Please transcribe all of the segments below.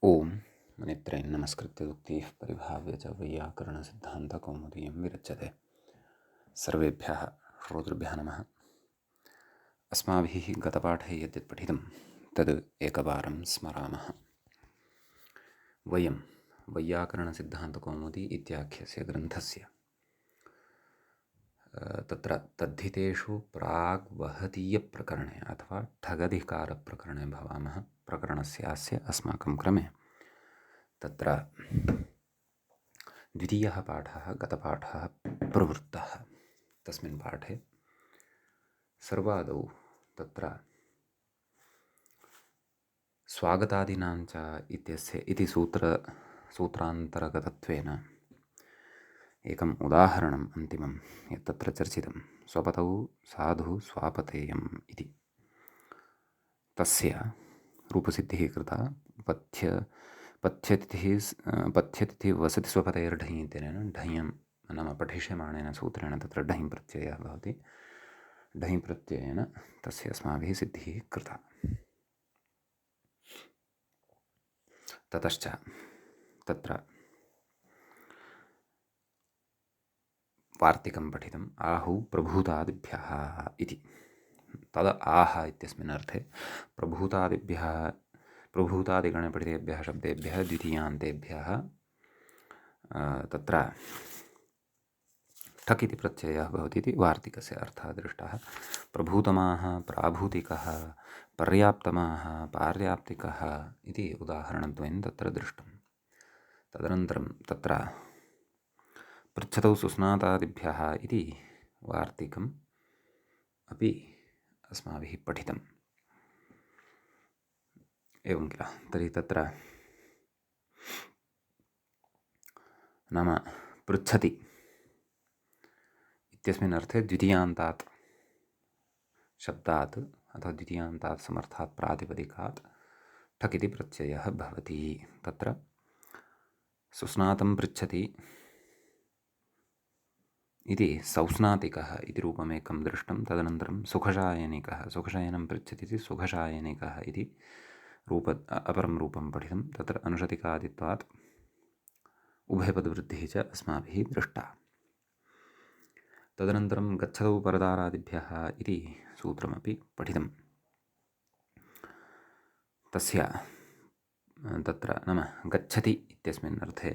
ओम मुनित्रयं नमस्कृत्य उक्तिः परिभाव्य च वैयाकरणसिद्धान्तकौमुदीं विरच्यते। सर्वेभ्यः श्रोतृभ्यः नमः। अस्माभिः गतपाठे यद्यत् पठितं तद् एकवारं स्मरामः। वयं वैयाकरणसिद्धान्तकौमुदी इत्याख्यस्य ग्रन्थस्य तत्र तद्धितेषु प्राग्वहतीयप्रकरणे अथवा ठगधिकारप्रकरणे भवामः। प्रकरणस्यास्य अस्माकं क्रमे तत्र द्वितीयः पाठः गतपाठः प्रवृत्तः। तस्मिन् पाठे सर्वादौ तत्र स्वागतादीनां च इति सूत्रान्तर्गतत्वेन एकम् उदाहरणम् अन्तिमं यत् तत्र चर्चितं स्वपतौ साधु स्वापतेयम् इति। तस्य रूपसिद्धिः कृता पथ्यतिथि वसति स्वपतेर्ढञ् इत्यनेन ढञ् नाम पठिष्यमाणेन सूत्रेण तत्र ढञ् प्रत्ययः भवति। ढञ् प्रत्ययेन तस्य अस्माभिः सिद्धिः कृता। ततश्च तत्र वार्तिकं पठितम् आहु प्रभूतादिभ्यः इति। तद आह इत्यस्मिन् अर्थे प्रभूतादिगणे पठितेभ्यः शब्देभ्यः द्वितीयान्तेभ्यः तत्र ठक् इति प्रत्ययः भवति इति वार्तिकस्य अर्थः दृष्टः। प्रभूतमाः प्राभूतिकः पर्याप्तमाः पार्याप्तिकः इति उदाहरणद्वयं तत्र दृष्टं। तदनन्तरं तत्र पृच्छतौ सुस्नातादिभ्यः इति वार्तिकम् अपि अस्माभिः पठितम्। एवं किल तर्हि तत्र नाम पृच्छति इत्यस्मिन् अर्थे द्वितीयान्तात् शब्दात् अथवा द्वितीयान्तात् समर्थात् प्रातिपदिकात् ठक् इति प्रत्ययः भवति। तत्र सुस्नातं पृच्छति इति सौस्नातिकः इति रूपमेकं दृष्टं। तदनन्तरं सुखशायनं पृच्छति इति सुखशायनिकः इति अपरं रूपं पठितं। तत्र अनुशतिकादित्वात् उभयपदवृद्धिः च अस्माभिः दृष्टा। तदनन्तरं गच्छतौ परदारादिभ्यः इति सूत्रमपि पठितं। तस्य तत्र नाम गच्छति इत्यस्मिन् अर्थे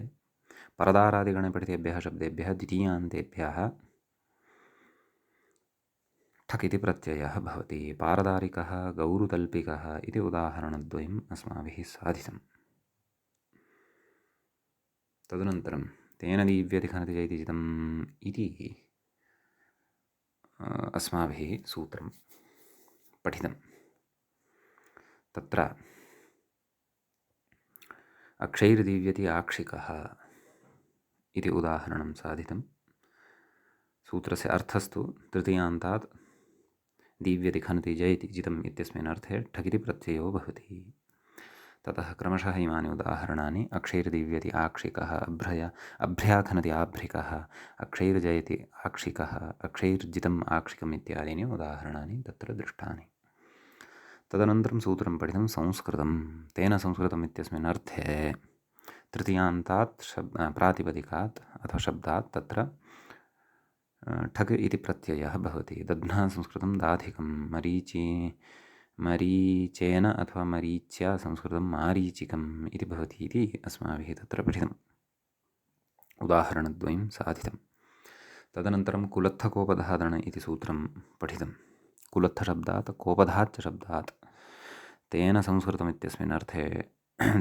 परदारादिगणे पठितेभ्यः शब्देभ्यः द्वितीयान्तेभ्यः ठक् इति प्रत्ययः भवति। पारदारिकः गौरुतल्पिकः इति उदाहरणद्वयम् अस्माभिः साधितम्। तदनन्तरं तेन दीव्यति खनति चैति चितम् इति अस्माभिः सूत्रं पठितं। तत्र अक्षैर्दीव्यति आक्षिकः इति उदाहरणं साधितं। सूत्रस्य अर्थस्तु तृतीयान्तात् दीव्यति खनति जयति जितम् इत्यस्मिन् अर्थे ठक् इति प्रत्ययो भवति। ततः क्रमशः इमानि उदाहरणानि अक्षैर्दीव्यति आक्षिकः अभ्र्या खनति आभ्रिकः अक्षैर्जयति आक्षिकः अक्षैर्जितम् आक्षिकम् इत्यादीनि उदाहरणानि तत्र दृष्टानि। तदनन्तरं सूत्रं पठितं संस्कृतं। तेन संस्कृतम् इत्यस्मिन् अर्थे तृतीयान्तात् प्रातिपदिकात् अथवा शब्दात् तत्र ठक् इति प्रत्ययः भवति। दध्ना संस्कृतं दाधिकं मरीचेन अथवा मरीच्या संस्कृतं मारीचिकम् इति भवति इति अस्माभिः तत्र पठितम्। उदाहरणद्वयं साधितं। तदनन्तरं कुलत्थकोपधादन इति सूत्रं पठितं। कुलत्थशब्दात् कोपधाच्च शब्दात् तेन संस्कृतम् इत्यस्मिन् अर्थे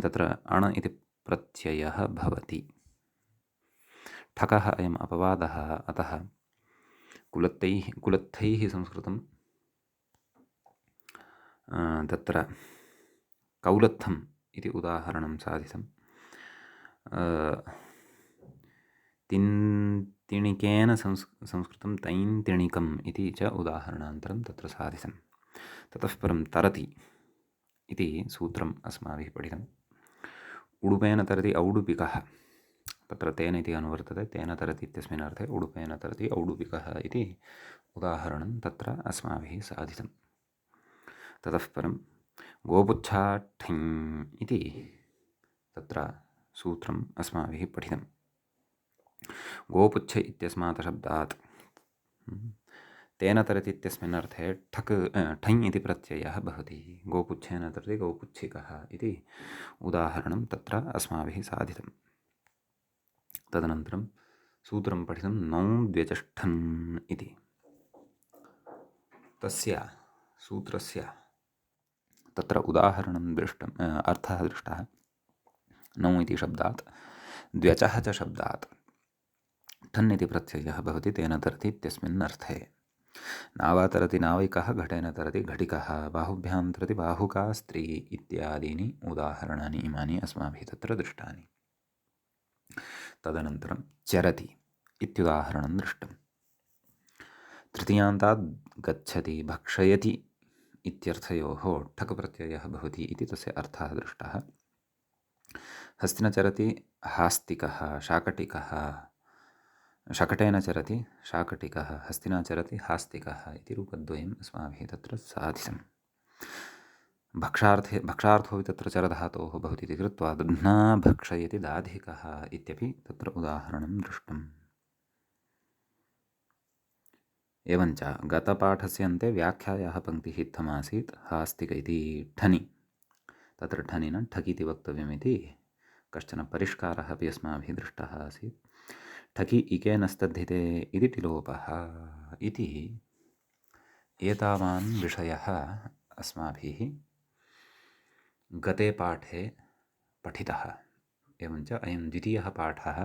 तत्र अण इति प्रत्ययः भवति। ठकः अयम् अपवादः, अतः कुलत्थैः संस्कृतं तत्र कौलत्थम् इति उदाहरणं साधितं। तिणिकेन संस्कृतं तैन्तिणिकम् इति च उदाहरणान्तरं तत्र साधितं। ततः परं तरति इति सूत्रम् अस्माभिः पठितम्। उडुपेन तरति औडुपिकः, तत्र तेन इति अनुवर्तते, तेन तरति इत्यस्मिन् अर्थे उडुपेन तरति औडुपिकः इति उदाहरणं तत्र अस्माभिः साधितं। ततः परं गोपुच्छाठ्ठिङ् इति तत्र सूत्रम् अस्माभिः पठितं। गोपुच्छ इत्यस्मात् शब्दात् तेन तरति इत्यस्मिन् अर्थे ठञ् इति प्रत्ययः भवति। गोपुच्छेन तरति गौपुच्छिकः इति उदाहरणं तत्र अस्माभिः साधितं। तदनन्तरं सूत्रं पठितं नौ द्व्यचष्ठन् इति। तस्य सूत्रस्य तत्र उदाहरणं दृष्टम्, अर्थः दृष्टः। नौ इति शब्दात् द्व्यचः च शब्दात् ठन् इति प्रत्ययः भवति तेन तरति इत्यस्मिन् अर्थे। नावातरति नाविकः, घटेन तरति घटिकः, बाहुभ्यां तरति बाहुका स्त्री इत्यादीनि उदाहरणानि इमानि अस्माभिः तत्र दृष्टानि। तदनन्तरं चरति इत्युदाहरणं दृष्टम्। तृतीयान्तात् गच्छति, भक्षयति इत्यर्थयोः ठक् प्रत्ययः भवति इति तस्य अर्थः दृष्टः। हस्तिन चरति हास्तिकः, शाकटिकः, शकटेन चरति शाकटिकः, हस्तिना चरति हास्तिकः इति रूपद्वयम् अस्माभिः तत्र साधितं। भक्षार्थोऽपि तत्र चरधातोः भवति इति कृत्वा दध्ना भक्षयति दाधिकः इत्यपि तत्र उदाहरणं दृष्टम्। एवञ्च गतपाठस्य अन्ते व्याख्यायाः पङ्क्तिः इत्थमासीत् हास्तिक इति ठनि। तत्र ठनिन ठक् इति वक्तव्यमिति कश्चन परिष्कारः अपि अस्माभिः दृष्टः आसीत्। ठकि इकेनस्तद्धिते इति टिलोपः इति एतावान् विषयः अस्माभिः गते पाठे पठितः। एवञ्च अयं द्वितीयः पाठः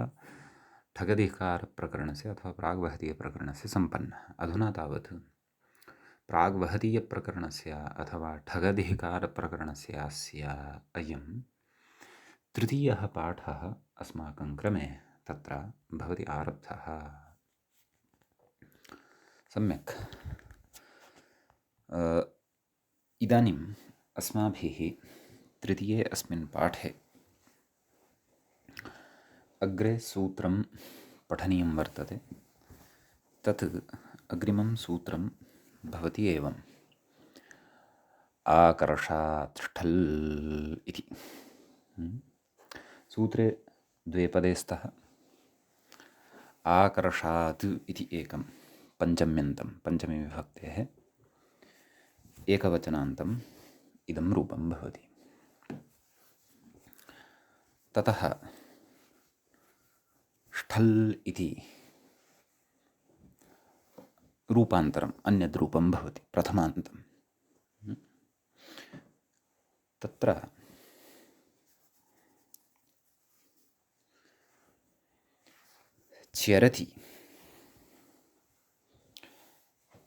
ठगधिकारप्रकरणस्य अथवा प्राग्वहतीयप्रकरणस्य सम्पन्नः। अधुना तावत् प्राग्वहतीयप्रकरणस्य अथवा ठगधिकारप्रकरणस्यास्य अयं तृतीयः पाठः अस्माकं क्रमे तत्र भवति आरब्धः। सम्यक्। इदानीम् अस्माभिः तृतीये अस्मिन् पाठे अग्रे सूत्रं पठनीयं वर्तते। तत् अग्रिमं सूत्रं भवति एवम्। आकर्षात् ष्ठल् इति। सूत्रे द्वे पदे स्तः। आकर्षात् इति एकं पञ्चम्यन्तं, पञ्चमी विभक्तेः एकवचनान्तम् इदं रूपं भवति। ततः ष्ठल् इति रूपान्तरम् अन्यद्रूपं भवति प्रथमान्तं। तत्र चरति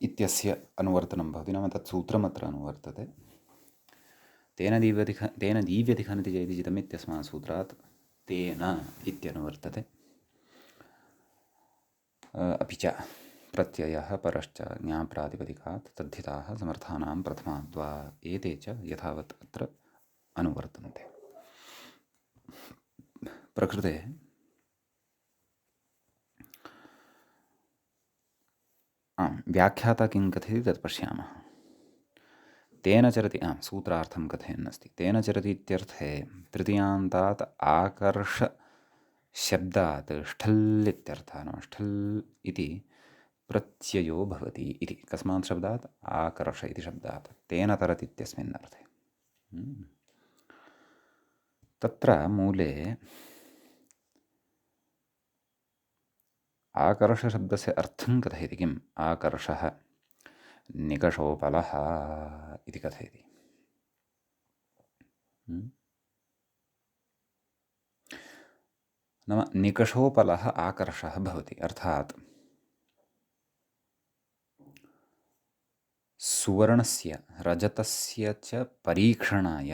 इत्यस्य अनुवर्तनं भवति, नाम तत् सूत्रमत्र अनुवर्तते। तेन दीव्यधिखनिति चेति जितमित्यस्मात् सूत्रात् तेन इत्यनुवर्तते। अपि च प्रत्ययः परश्च ज्ञाप्रातिपदिकात् तद्धिताः समर्थानां प्रथमाद्वा एते च यथावत् अत्र अनुवर्तन्ते। प्रकृते व्याख्याता किं कथयति तत् पश्यामः। तेन चरति, सूत्रार्थं कथयन्नस्ति। तेन चरति इत्यर्थे तृतीयान्तात् आकर्ष शब्दात् ष्ठल् इत्यर्थः, नाम ष्ठल् इति प्रत्ययो भवति इति। कस्मात् शब्दात्? आकर्ष इति शब्दात्। तेन तरति इत्यस्मिन् अर्थे। तत्र मूले आकर्षशब्दस्य अर्थं कथयति। किम्? आकर्षः निकषोपलः इति कथयति। नाम निकषोपलः आकर्षः भवति, अर्थात् सुवर्णस्य रजतस्य च परीक्षणाय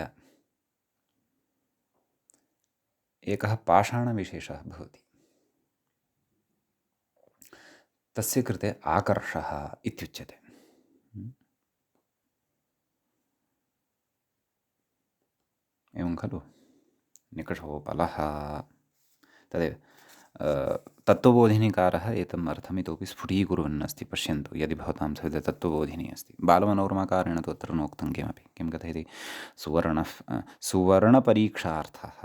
एकः पाषाणविशेषः भवति। तस्य कृते आकर्षः इत्युच्यते। एवं खलु? निकषोपलः तदेव। तत्त्वबोधिनीकारः एतम् अर्थम् इतोपि स्फुटीकुर्वन् अस्ति। पश्यन्तु, यदि भवतां सविधे तत्त्वबोधिनी अस्ति। बालमनोरमाकारेण तु अत्र नोक्तं किमपि। किं कथयति? सुवर्णपरीक्षार्थः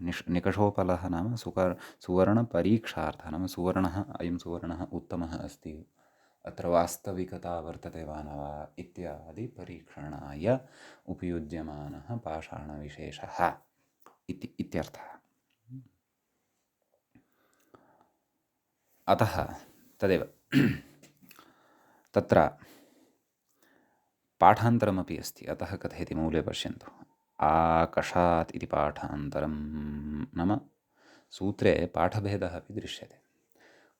निकषोपलः नाम सुवर्णपरीक्षार्थः नाम सुवर्णः अयं सुवर्णः उत्तमः अस्ति, अत्र वास्तविकता वर्तते वा न वा इत्यादि परीक्षणाय उपयुज्यमानः पाषाणविशेषः इत्यर्थः। अतः तदेव तत्र पाठान्तरमपि अस्ति, अतः कथयति मूले पश्यन्तु। आकषात् इति पाठान्तरं नाम सूत्रे पाठभेदः अपि दृश्यते,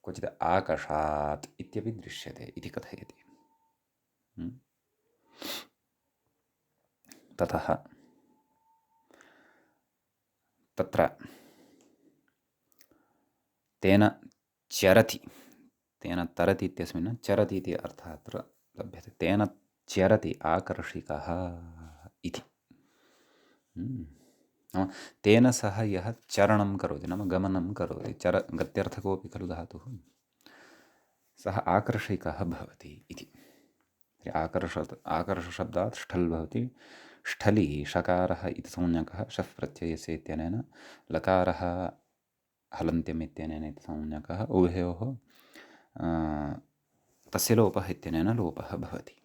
क्वचित् आकषात् इत्यपि दृश्यते इति कथयति। ततः तत्र तेन चरति, तेन तरति इत्यस्मिन् चरति इति अर्थः अत्र लभ्यते। तेन चरति आकर्षिकः इति। नाम तेन सह यः चरणं करोति नाम गमनं करोति, गत्यर्थकोऽपि खलु धातुः, सः आकर्षिकः भवति इति। आकर्षशब्दात् ष्ठल् भवति। ष्ठलि षकारः इति संज्ञकः शफ् प्रत्ययस्य इत्यनेन, लकारः हलन्त्यम् इत्यनेन इति संज्ञकः, उभयोः तस्य लोपः इत्यनेन लोपः भवति।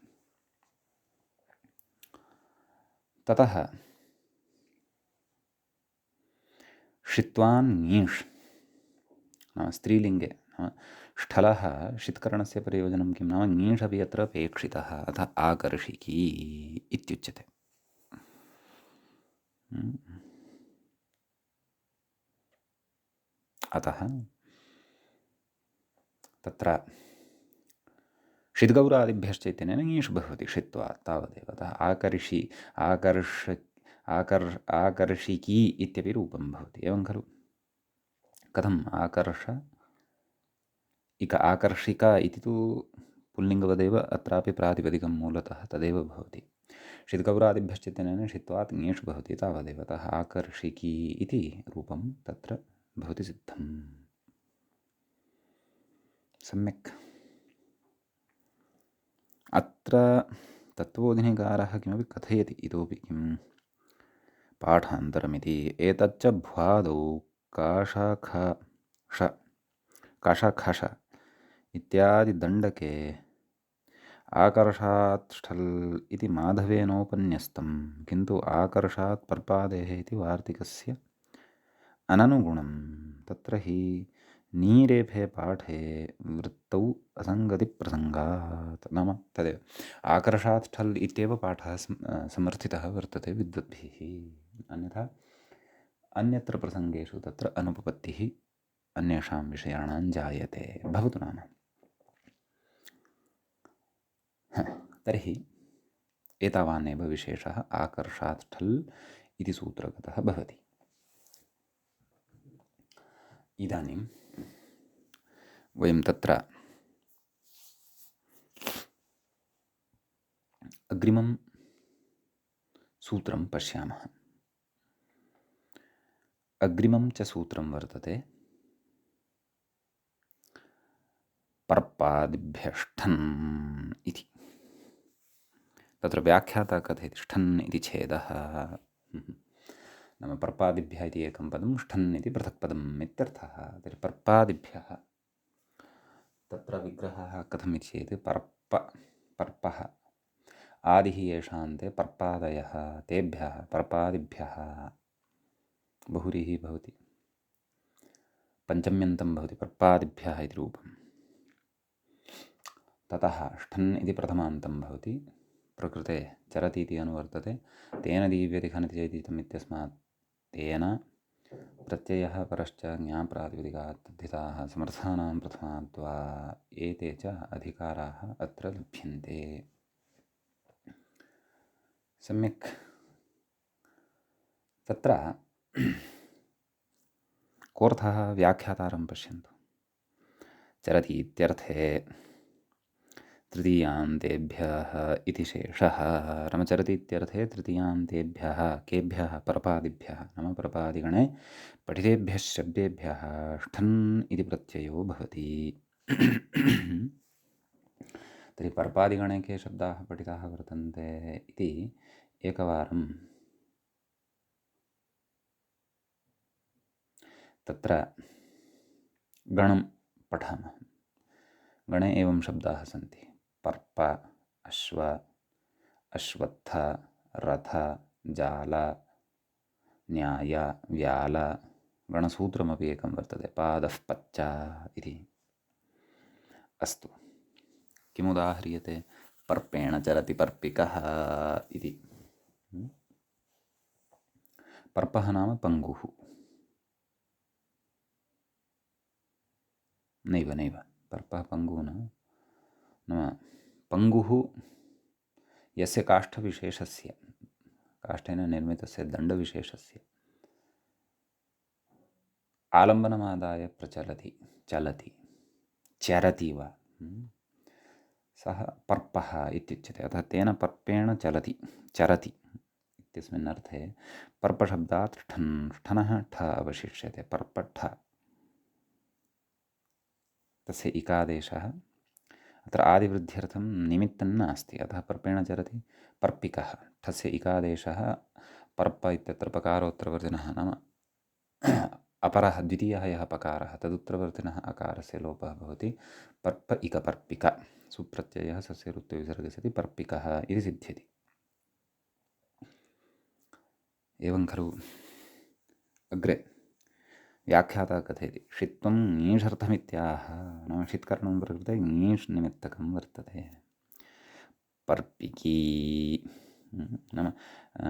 ततः षित्वान् ङीष् नाम स्त्रीलिङ्गे ष्ठलः षित्करणस्य प्रयोजनं किं नाम ङीष् अपि अत्र अपेक्षितः, अतः आकर्षिकी इत्युच्यते। अतः तत्र षिद्गौरादिभ्यश्च इत्यनेन ङीष् भवति षित्वात् तावदेव। अतः आकर्षिकी इत्यपि रूपं भवति, एवं खलु। कथम् आकर्षिका इति तु पुल्लिङ्गवदेव, अत्रापि प्रातिपदिकं मूलतः तदेव भवति। षिद्गौरादिभ्यश्च इत्यनेन षित्वात् ङीष् भवति तावदेव। अतः आकर्षिकी इति रूपं तत्र भवति सिद्धम्। सम्यक्। अत्र तत्त्वबोधिनीकारः किमपि कथयति इतोपि किं पाठान्तरमिति। एतच्च भ्वादौ काशाखश इत्यादि दण्डके आकर्षात् ष्ठल् इति माधवेनोपन्यस्तं, किन्तु आकर्षात् पर्पादेः इति वार्तिकस्य अननुगुणं। तत्र हि नीरेफे पाठे वृत्तौ असङ्गतिप्रसङ्गात्, नाम तदेव आकर्षात् ष्ठल् इत्येव पाठः समर्थितः वर्तते विद्वद्भिः, अन्यथा अन्यत्र प्रसङ्गेषु तत्र अनुपपत्तिः अन्येषां विषयाणां जायते। भवतु नाम। तर्हि एतावानेव विशेषः आकर्षात् ष्ठल् इति सूत्रगतः भवति। इदानीं वयं तत्र अग्रिमं सूत्रं पश्यामः। अग्रिमं च सूत्रं वर्तते पर्पादिभ्यष्ठन् इति। तत्र व्याख्याता कथयति ष्ठन् इति छेदः, नाम पर्पादिभ्यः इति एकं पदं, ष्ठन् इति पृथक् पदम् इत्यर्थः। तर्हि पर्पादिभ्यः तत्र विग्रहः कथम् इति चेत् पर्पः आदिः येषान्ते पर्पादयः तेभ्यः पर्पादिभ्यः बहुरीः भवति, पञ्चम्यन्तं भवति पर्पादिभ्यः इति रूपम्। ततः ष्ठन् इति प्रथमान्तं भवति, प्रकृते चरति इति अनुवर्तते, तेन दीव्यति खनति चेदितम् इत्यस्मात् तेन प्रत्ययः परश्च ज्ञाप्रातिपदिकात् तद्धिताः समर्थानां प्रथमाद्वा एते च अधिकाराः अत्र लभ्यन्ते। सम्यक्। तत्र कोऽर्थः व्याख्यातारं पश्यन्तु। चरति इत्यर्थे तृतीयान्तेभ्यः इति शेषः, नाम चरति इत्यर्थे तृतीयान्तेभ्यः केभ्यः पर्पादिभ्यः, नाम पर्पादिगणे पठितेभ्यः शब्देभ्यः ष्ठन् इति प्रत्ययो भवति। तर्हि पर्पादिगणे के शब्दाः पठिताः वर्तन्ते इति एकवारं तत्र गणं पठामः। गणे एवं शब्दाः सन्ति: पर्प, अश्व, अश्वत्थ, रथ, जाल, न्याय, व्याल। गणसूत्रमपि एकं वर्तते, पादः पच्च इति। अस्तु, किमुदाह्रियते? पर्पेण चरति पर्पिकः इति। पर्पः नाम पङ्गुः। नैव नैव, पर्पः पङ्गुः न। नाम पङ्गुः यस्य काष्ठविशेषस्य, काष्ठेन निर्मितस्य दण्डविशेषस्य आलम्बनमादाय प्रचलति, चलति, चरति वा, सः पर्पः इत्युच्यते। अतः तेन पर्पेण चलति, चरति इत्यस्मिन् अर्थे पर्पशब्दात् ठन्, ठनः ठ अवशिष्यते, पर्पठ। तस्य इकादेशः अत्र आदिवृद्ध्यर्थं निमित्तं नास्ति, अतः पर्पेण चरति पर्पिकः। ठस्य इकादेशः पर्प इत्यत्र पकारोत्तरवर्तिनः, नाम अपरः द्वितीयः यः पकारः तदुत्तरवर्तिनः अकारस्य लोपः भवति। पर्प इक पर्पिक, सुप्रत्ययः सस्य रुत्वविसर्गे सति पर्पिकः इति सिद्ध्यति। एवं खलु अग्रे व्याख्याता कथयति: षित्वं ङीषर्थमित्याह। नाम षित्कर्णं प्रकृते ङीष् निमित्तकं वर्तते। पर्पिकी नाम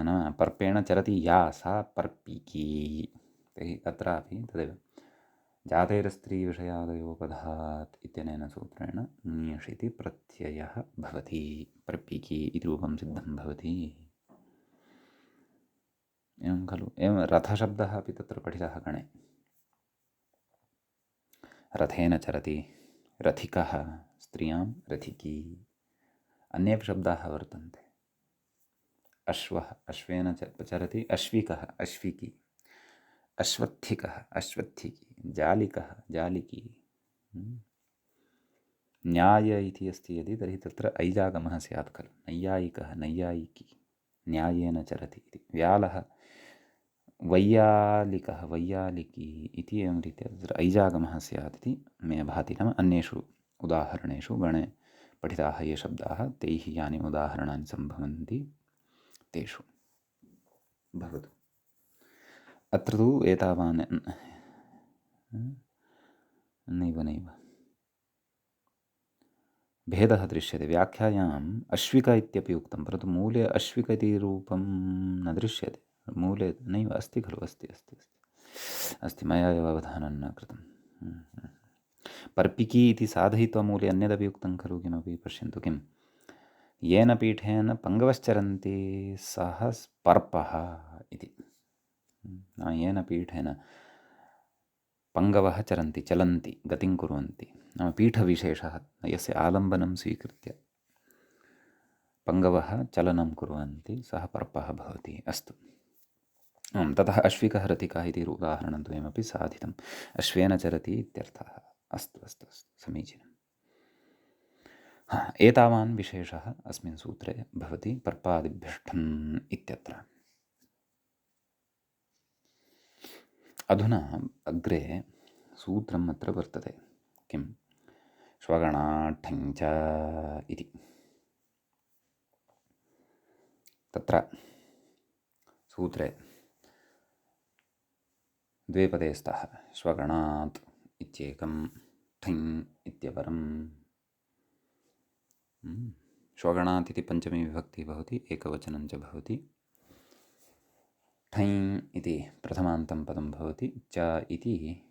नाम पर्पेण चरति या सा पर्पिकी। तर्हि अत्रापि तदेव जातेरस्त्रीविषयादयोपधात् इत्यनेन सूत्रेण ङीष् इति प्रत्ययः भवति, पर्पिकी इति रूपं सिद्धं भवति। एवं खलु। एवं रथशब्दः अपि तत्र पठितः गणे। रथेन चरति, रथिकः, स्त्रियां रथिकी। अन्येपि शब्दाः वर्तन्ते। अश्वः, अश्वेन चरति, अश्विकः, अश्विकी, अश्वत्थिकः, अश्वत्थिकी, जालिकः, जालिकी। न्याय इति अस्ति यदि, तर्हि तत्र ऐजागमः स्यात् खलु। नैयायिकः, नैयायिकी, न्यायेन चरति इति। व्यालः, वैयालिकः, वैयालिकी इति। एवं रीत्या तत्र ऐजागमः स्यात् इति मे भाति। नाम अन्येषु उदाहरणेषु गणे पठिताः ये शब्दाः, तैः यानि उदाहरणानि सम्भवन्ति तेषु भवतु। अत्र तु एतावान् नैव नैव भेदः दृश्यते। व्याख्यायाम् अश्विक इत्यपि उक्तं, परन्तु मूले अश्विक इति रूपं न दृश्यते। मूले नैव अस्ति खलु, अस्ति अस्ति अस्ति अस्ति, मया एव अवधानं न कृतं। पर्पिकी इति साधयित्वा मूले अन्यदपि उक्तं खलु, किमपि पश्यन्तु। किं? येन पीठेन पङ्गवश्चरन्ति सः पर्पः इति। येन पीठेन पङ्गवः चरन्ति, चलन्ति, गतिं कुर्वन्ति। नाम पीठविशेषः यस्य आलम्बनं स्वीकृत्य पङ्गवः चलनं कुर्वन्ति, सः पर्पः भवति। अस्तु, ततः अश्विकः, रथिकः इति उदाहरणद्वयमपि साधितम्। अश्वेन चरति इत्यर्थः। अस्तु अस्तु अस्तु, समीचीनम्। एतावान् विशेषः अस्मिन् सूत्रे भवति पर्पादिभ्यष्ठन् इत्यत्र। अधुना अग्रे सूत्रम् अत्र वर्तते। किं? श्वगणाठञ्च इति। तत्र सूत्रे द्वे पदे स्तः। श्वगणात् इत्येकं, ठञ् इत्यपरम्। श्वगणात् इति पञ्चमी विभक्तिः भवति, एकवचनं च भवति। ठञ् इति प्रथमान्तं पदं भवति, च इति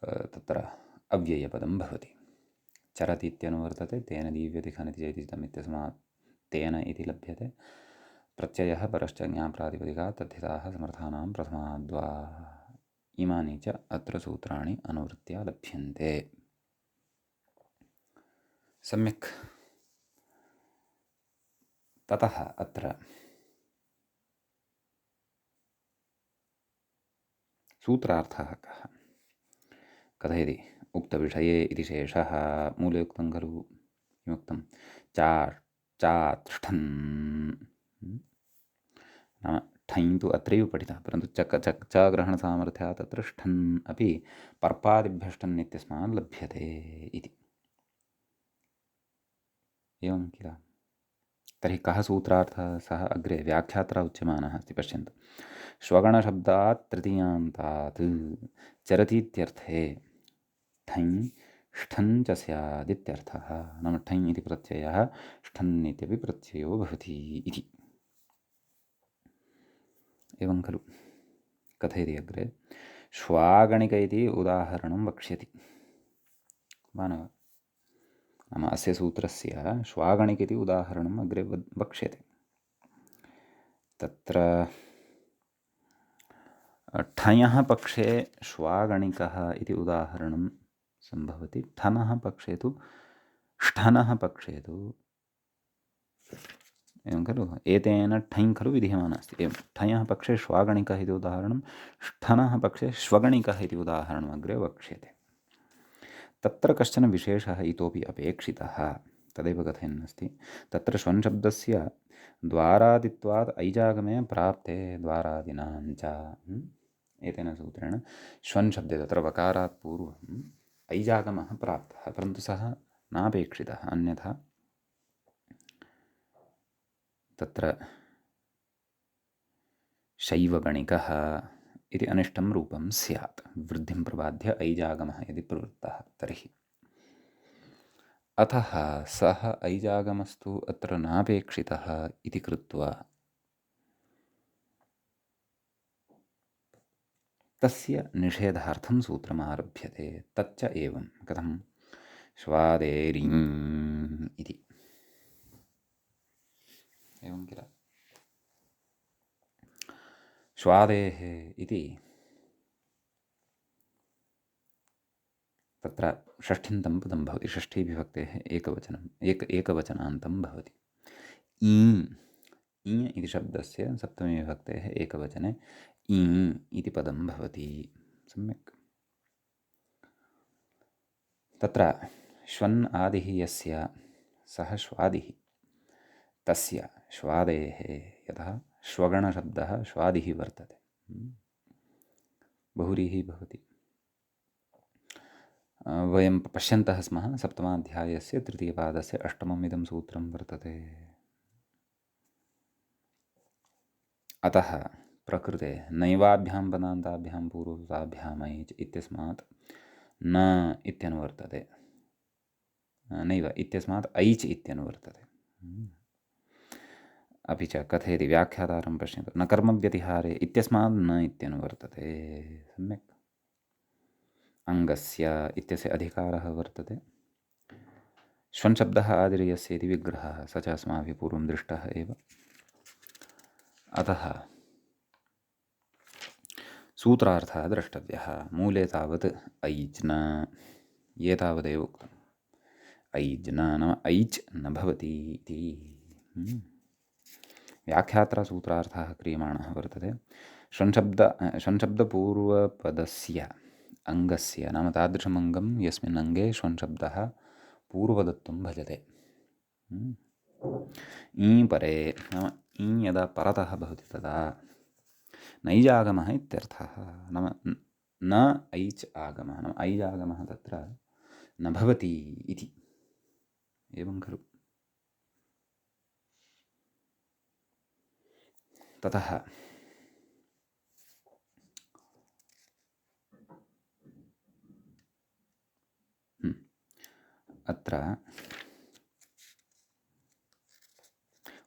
तत्र अव्ययपदं भवति। चरति इत्यनुवर्तते, तेन दीव्यति खनिति चैतितम् इत्यस्मात् तेन इति लभ्यते। प्रत्ययः परश्च ज्ञाप्रातिपदिकात् तद्धिताः समर्थानां प्रथमाद्वा। इमानि च अत्र सूत्राणि अनुवृत्त्या लभ्यन्ते। सम्यक्। ततः अत्र सूत्रार्थः कः? कथयति: उक्तविषये इति शेषः। मूले उक्तं खलु, किमुक्तं? चाष्ठन्, नाम ठञ् तु अत्रैव पठितः, परन्तु चग्रहणसामर्थ्यात् तत्र ष्ठन् अपि पर्पादिभ्यः ष्ठन् इत्यस्मात् लभ्यते इति। एवं किल? तर्हि कः सूत्रार्थः? सः अग्रे व्याख्यात्रा उच्यमानः अस्ति, पश्यन्तु। श्वगणशब्दात् तृतीयान्तात् चरतीत्यर्थे ठञ् ष्ठन् च स्यादित्यर्थः। नाम ठञ् इति प्रत्ययः ष्ठन् इत्यपि प्रत्ययो भवति इति। एवं खलु? कथयति अग्रे। श्वागणिक इति उदाहरणं वक्ष्यति मानव। नाम अस्य सूत्रस्य श्वागणिक इति उदाहरणम् अग्रे वक्ष्यते। तत्र ठञः पक्षे श्वागणिकः इति उदाहरणं सम्भवति। ठनः पक्षे तु ष्ठनः पक्षे तु एवं खलु? एतेन ठञ् खलु विधीयमानः अस्ति। एवं ठञः पक्षे श्वागणिकः इति उदाहरणं, ष्ठनः पक्षे श्वगणिकः इति उदाहरणम् अग्रे वक्ष्यते। तत्र कश्चन विशेषः इतोपि अपेक्षितः, तदेव कथयन्नस्ति। तत्र श्वन् शब्दस्य द्वारादित्वात् ऐजागमे प्राप्ते द्वारादिनां च एतेन सूत्रेण श्वन् शब्दे तत्र वकारात् पूर्वम् ऐजागमः प्राप्तः, परन्तु सः नापेक्षितः। अन्यथा तत्र शैवगणिकः इति अनिष्टं रूपं स्यात्। वृद्धिं प्रबाध्य ऐजागमः यदि प्रवृत्तः तर्हि। अतः सः ऐजागमस्तु अत्र नापेक्षितः इति कृत्वा तस्य निषेधार्थं सूत्रमारभ्यते। तच्च एवं कथं? श्वादेरीम् इति। एवं किल? श्वादेः इति तत्र षष्ठ्यन्तं पदं भवति। षष्ठीविभक्तेः एकवचनान्तं भवति। इ इति शब्दस्य सप्तमीविभक्तेः एकवचने इ इति पदं भवति। सम्यक्। तत्र श्वन् आदिः यस्य सः श्वादिः, तस्य श्वादेः यतः श्वगणशब्दः श्वादिः वर्तते, बहुरीः भवति। वयं पश्यन्तः स्मः, सप्तमाध्यायस्य तृतीयपादस्य अष्टमम् इदं सूत्रं वर्तते। अतः प्रकृते नैवाभ्यां पदान्ताभ्यां पूर्वपदाभ्याम् ऐच् इत्यस्मात् न इत्यनुवर्तते, नैव इत्यस्मात् ऐच् इत्यनुवर्तते। अपि च कथयति व्याख्यातारं पश्यन्तु। न कर्मव्यतिहारे इत्यस्मात् न इत्यनुवर्तते। सम्यक्। अङ्गस्य इत्यस्य अधिकारः वर्तते। श्वन् शब्दः आदिर्यस्य इति विग्रहः, स च अस्माभिः पूर्वं दृष्टः एव। अतः सूत्रार्थः द्रष्टव्यः। मूले तावत् ऐज्न, ये तावदेव उक्तम्। ऐज्न नाम ऐच् न भवति इति व्याख्यात्रा सूत्रार्थः क्रियमाणः वर्तते। श्वन् शब्दपूर्वपदस्य अङ्गस्य नाम तादृशम् अङ्गं यस्मिन् अङ्गे श्वन् शब्दः पूर्वपदत्वं भजते। इ परे नाम इ यदा परतः भवति तदा नैजागमः इत्यर्थः। नाम न ऐच् आगमः, नाम ऐजागमः तत्र न भवति इति। एवं खलु? ततः अत्र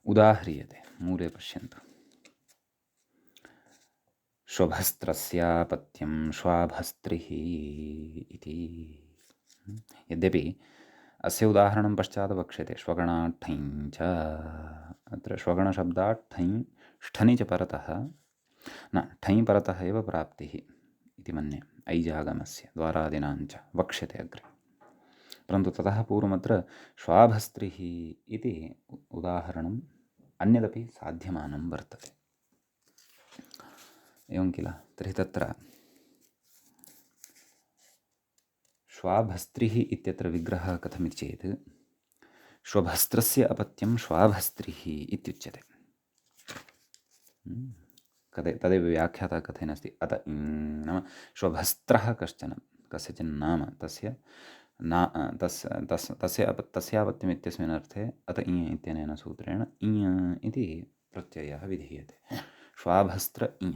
उदाह्रियते। मूले पश्यन्तु। श्वभस्त्रस्यापत्यं श्वाभस्त्रिः इति। यद्यपि अस्य उदाहरणं पश्चात् वक्ष्यते। श्वगणात् ठञ् च, अत्र श्वगणशब्दात् ठञ् ष्ठनि च परतः न, ठञ् परतः एव प्राप्तिः इति मन्ये ऐजागमस्य द्वारादिनां च वक्ष्यते अग्रे। परन्तु ततः पूर्वमत्र श्वाभस्त्रिः इति उदाहरणम् अन्यदपि साध्यमानं वर्तते। एवं किल? तर्हि तत्र श्वाभस्त्रिः इत्यत्र विग्रहः कथमिति चेत् श्वभस्त्रस्य अपत्यं श्वाभस्त्रिः इत्युच्यते। तदेव व्याख्याता कथेन अस्ति अत नाम श्वभस्त्रः कश्चन कस्यचिन् नाम तस्य तस्यापत्यम् इत्यस्मिन् अर्थे अत इञ इत्यनेन सूत्रेण इञ इति प्रत्ययः विधीयते। श्वाभस्त्र इञ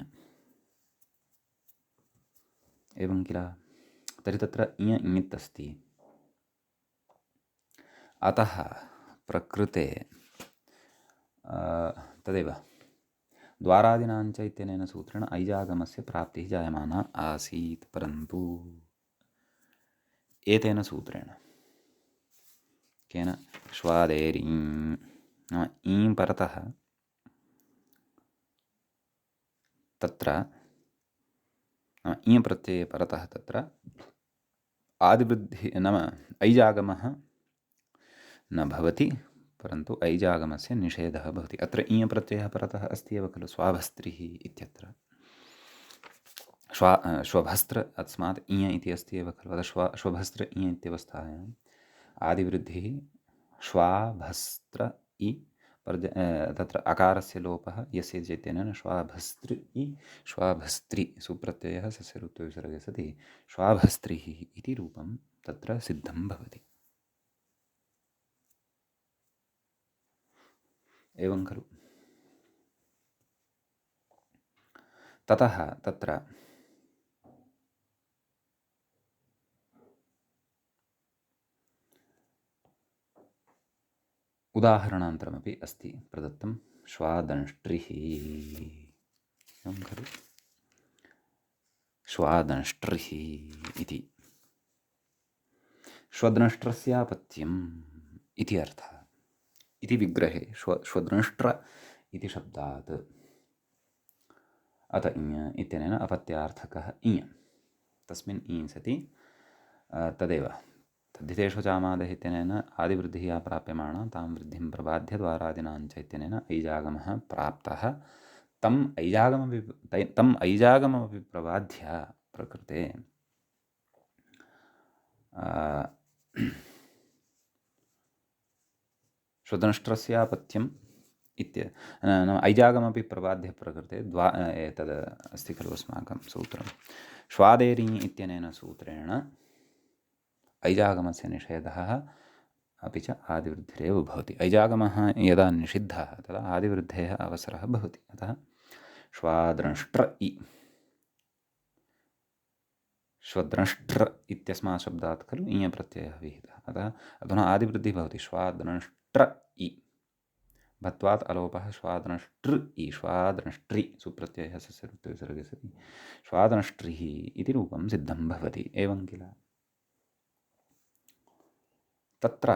एवं किल। तर्हि तत्र इञ इङित् अस्ति। अतः प्रकृते तदेव द्वारादिनाञ्च इत्यनेन सूत्रेण ऐजागमस्य प्राप्तिः जायमाना आसीत्, परन्तु एतेन सूत्रेण केन श्वादेरीं नाम ईं परतः तत्र ईं प्रत्यये परतः तत्र आदिवृद्धिः नाम ऐजागमः न भवति, परन्तु ऐजागमस्य निषेधः भवति। अत्र इञ प्रत्ययः परतः अस्ति एव खलु, स्वाभस्त्रिः इत्यत्र श्वभस्त्र अस्मात् इञ इति अस्ति एव खलु। अतः श्वभस्त्र इञ इत्यवस्थायाम् आदिवृद्धिः श्वाभस्त्र इ तत्र अकारस्य लोपः यस्य चैत्यनेन श्वाभस्त्र इ श्वाभस्त्रि सुप्रत्ययः सस्य ऋत्वविसर्गे सति श्वाभस्त्रिः इति रूपं तत्र सिद्धं भवति। एवं खलु। ततः तत्र उदाहरणान्तरमपि अस्ति प्रदत्तं श्वादंष्ट्रिः एवं खलु। श्वादंष्ट्रिः इति श्वद्नष्ट्रस्यापत्यम् इति अर्थः। इति विग्रहे श्वद्नष्ट्र इति शब्दात् अत इञ इत्यनेन अपत्यार्थकः इञ तस्मिन् ईं सति तदेव तद्धितेषु चामादः इत्यनेन आदिवृद्धिः या प्राप्यमाणा तां वृद्धिं प्रबाध्य द्वारादिनाञ्च इत्यनेन ऐजागमः प्राप्तः तम् ऐजागममपि प्रबाध्य प्रकृते श्वद्नष्ट्रस्यापत्यम् इत्य नाम ऐजागमपि प्रबाध्य प्रकृते एतद् अस्ति खलु अस्माकं सूत्रं श्वादेरी इत्यनेन सूत्रेण ऐजागमस्य निषेधः अपि च आदिवृद्धिरेव भवति। ऐजागमः यदा निषिद्धः तदा आदिवृद्धेः अवसरः भवति। अतः श्वाद्नष्ट्र इ श्वद्नष्ट्र इत्यस्मात् शब्दात् खलु इञ प्रत्ययः विहितः। अतः अधुना आदिवृद्धिः भवति श्वाद्नष्ट्र इ भत्वात् अलोपः श्वादनष्ट्र इ श्वादनष्ट्रि सुप्रत्ययः सस्य ऋत्वविसर्गे सति श्वादनष्ट्रिः इति रूपं सिद्धं भवति। एवं किल। तत्र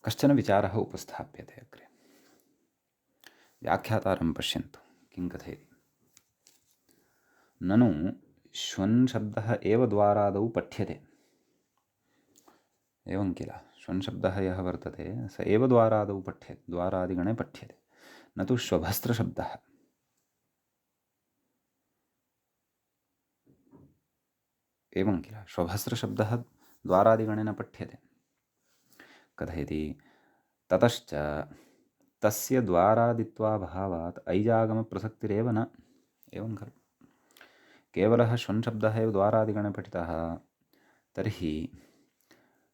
कश्चन विचारः उपस्थाप्यते अग्रे। व्याख्यातारं पश्यन्तु किं कथयति। ननु श्वन् शब्दः एव द्वारादौ पठ्यते। एवं किल। श्वन् शब्दः यः वर्तते स एव द्वारादौ पठ्यते, द्वारादिगणे पठ्यते, न तु श्वभस्त्रशब्दः। एवं किल। श्वभस्त्रशब्दः द्वारादिगणे न पठ्यते। कथयति ततश्च तस्य द्वारादित्वाभावात् ऐजागमप्रसक्तिरेव न। एवं खलु। केवलः श्वन् शब्दः एव द्वारादिगणे पठितः तर्हि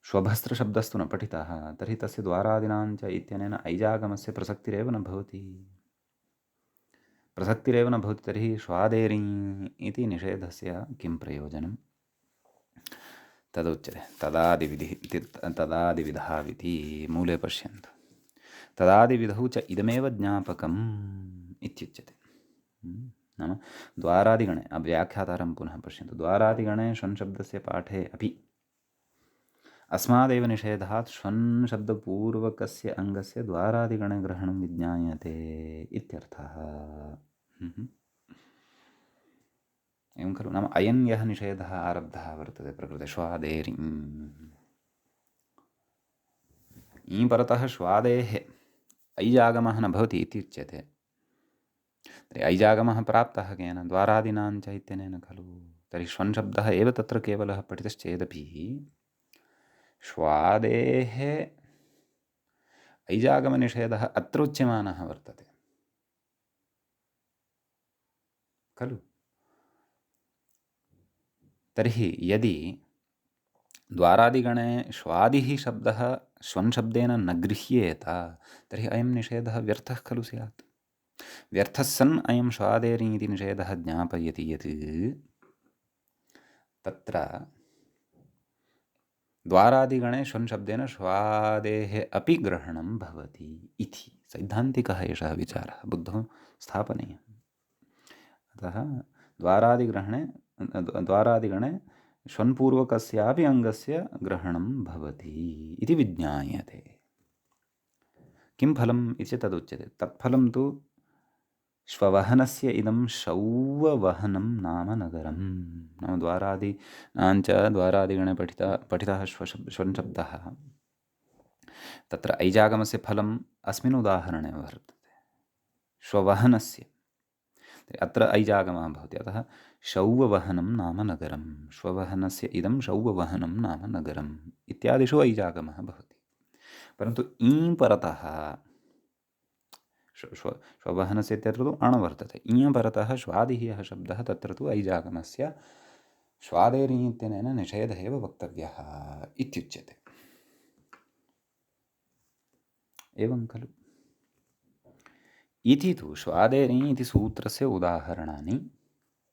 श्वभस्त्रशब्दस्तु न पठितः, तर्हि तस्य द्वारादिनाञ्च इत्यनेन ऐजागमस्य प्रसक्तिरेव न भवति। प्रसक्तिरेव न भवति तर्हि श्वादेरी इति निषेधस्य किं प्रयोजनं। तदुच्यते तदादिविधाविति मूले पश्यन्तु। तदादिविधौ च इदमेव ज्ञापकम् इत्युच्यते। नाम द्वारादिगणे व्याख्यातारं पुनः पश्यन्तु। द्वारादिगणे श्वन् शब्दस्य पाठे अपि अस्मादेव निषेधात् श्वन् शब्दपूर्वकस्य अङ्गस्य द्वारादिगणे ग्रहणं विज्ञायते इत्यर्थः। एवं खलु। नाम अयं यः निषेधः आरब्धः वर्तते प्रकृते श्वादेरी ईं परतः श्वादेः ऐजागमः न भवति इति उच्यते। तर्हि ऐजागमः प्राप्तः केन? द्वारादिनाञ्च इत्यनेन खलु। तर्हि श्वन् शब्दः एव तत्र केवलः पठितश्चेदपि श्वादेः ऐजागमनिषेधः अत्र उच्यमानः वर्तते खलु। तर्हि यदि द्वारादिगणे श्वादिः शब्दः श्वन् शब्देन न गृह्येत तर्हि अयं निषेधः व्यर्थः खलु स्यात्। व्यर्थः सन् अयं श्वादेरिति निषेधः ज्ञापयति यत् तत्र द्वारादिगणे श्वन् शब्देन श्वादेः अपि ग्रहणं भवति इति सैद्धान्तिकः एषः विचारः बुद्धौ स्थापनीयः। अतः द्वारादिगणे श्वन्पूर्वकस्यापि अङ्गस्य ग्रहणं भवति इति विज्ञायते। किं फलम् इति तदुच्यते। तत्फलं तु श्ववहनस्य इदं शौववहनं नाम नगरं। नाम द्वारादिगणे पठितः श्वन् शब्दः तत्र ऐजागमस्य फलम् अस्मिन् उदाहरणे वर्तते श्ववहनस्य। अत्र ऐजागमः भवति अतः शौववहनं नाम नगरं। श्ववहनस्य इदं शौववहनं नाम नगरम् इत्यादिषु ऐजागमः भवति। परन्तु ईं परतः श्ववहनस्य इत्यत्र तु अण वर्तते। ईं परतः श्वादिः यः शब्दः तत्र तु ऐजागमस्य श्वादेरि इत्यनेन निषेधः एव वक्तव्यः इत्युच्यते। एवं खलु। इति तु श्वादेरि इति सूत्रस्य उदाहरणानि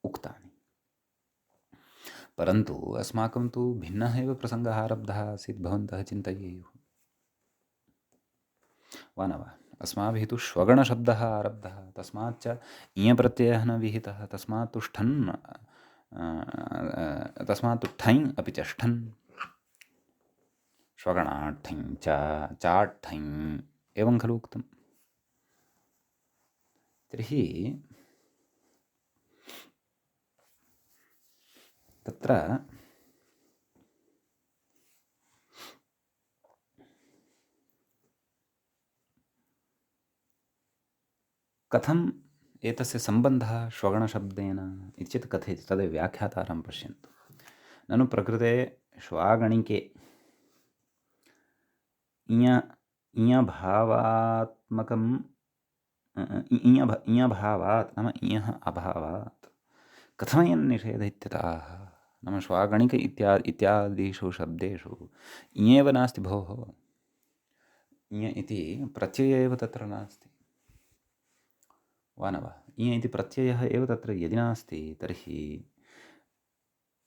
उक्तानि। परन्तु अस्माकं तु भिन्नः एव प्रसङ्गः आरब्धः आसीत्। भवन्तः चिन्तयेयुः वा न वा। अस्माभिः तु श्वगणशब्दः आरब्धः तस्माच्च इयप्रत्ययः न विहितः तस्मात् तु ठञ् अपि च ष्ठन् श्वगणाठ्ठञ् चाठ्ठञ् एवं खलु उक्तम्। तर्हि तत्र कथम् एतस्य सम्बन्धः श्वगणशब्देन इति चेत् कथयति तदेव व्याख्यातारं पश्यन्तु। ननु प्रकृते श्वागणिके इयभावात्मकं इयभावात् नाम इयः अभावात् कथमयं निषेधः इत्यतः नाम श्वागणिक इत्यादिषु शब्देषु इयेव नास्ति भोः। इय इति प्रत्ययः एव तत्र नास्ति वा न वा। इय इति प्रत्ययः एव तत्र यदि नास्ति तर्हि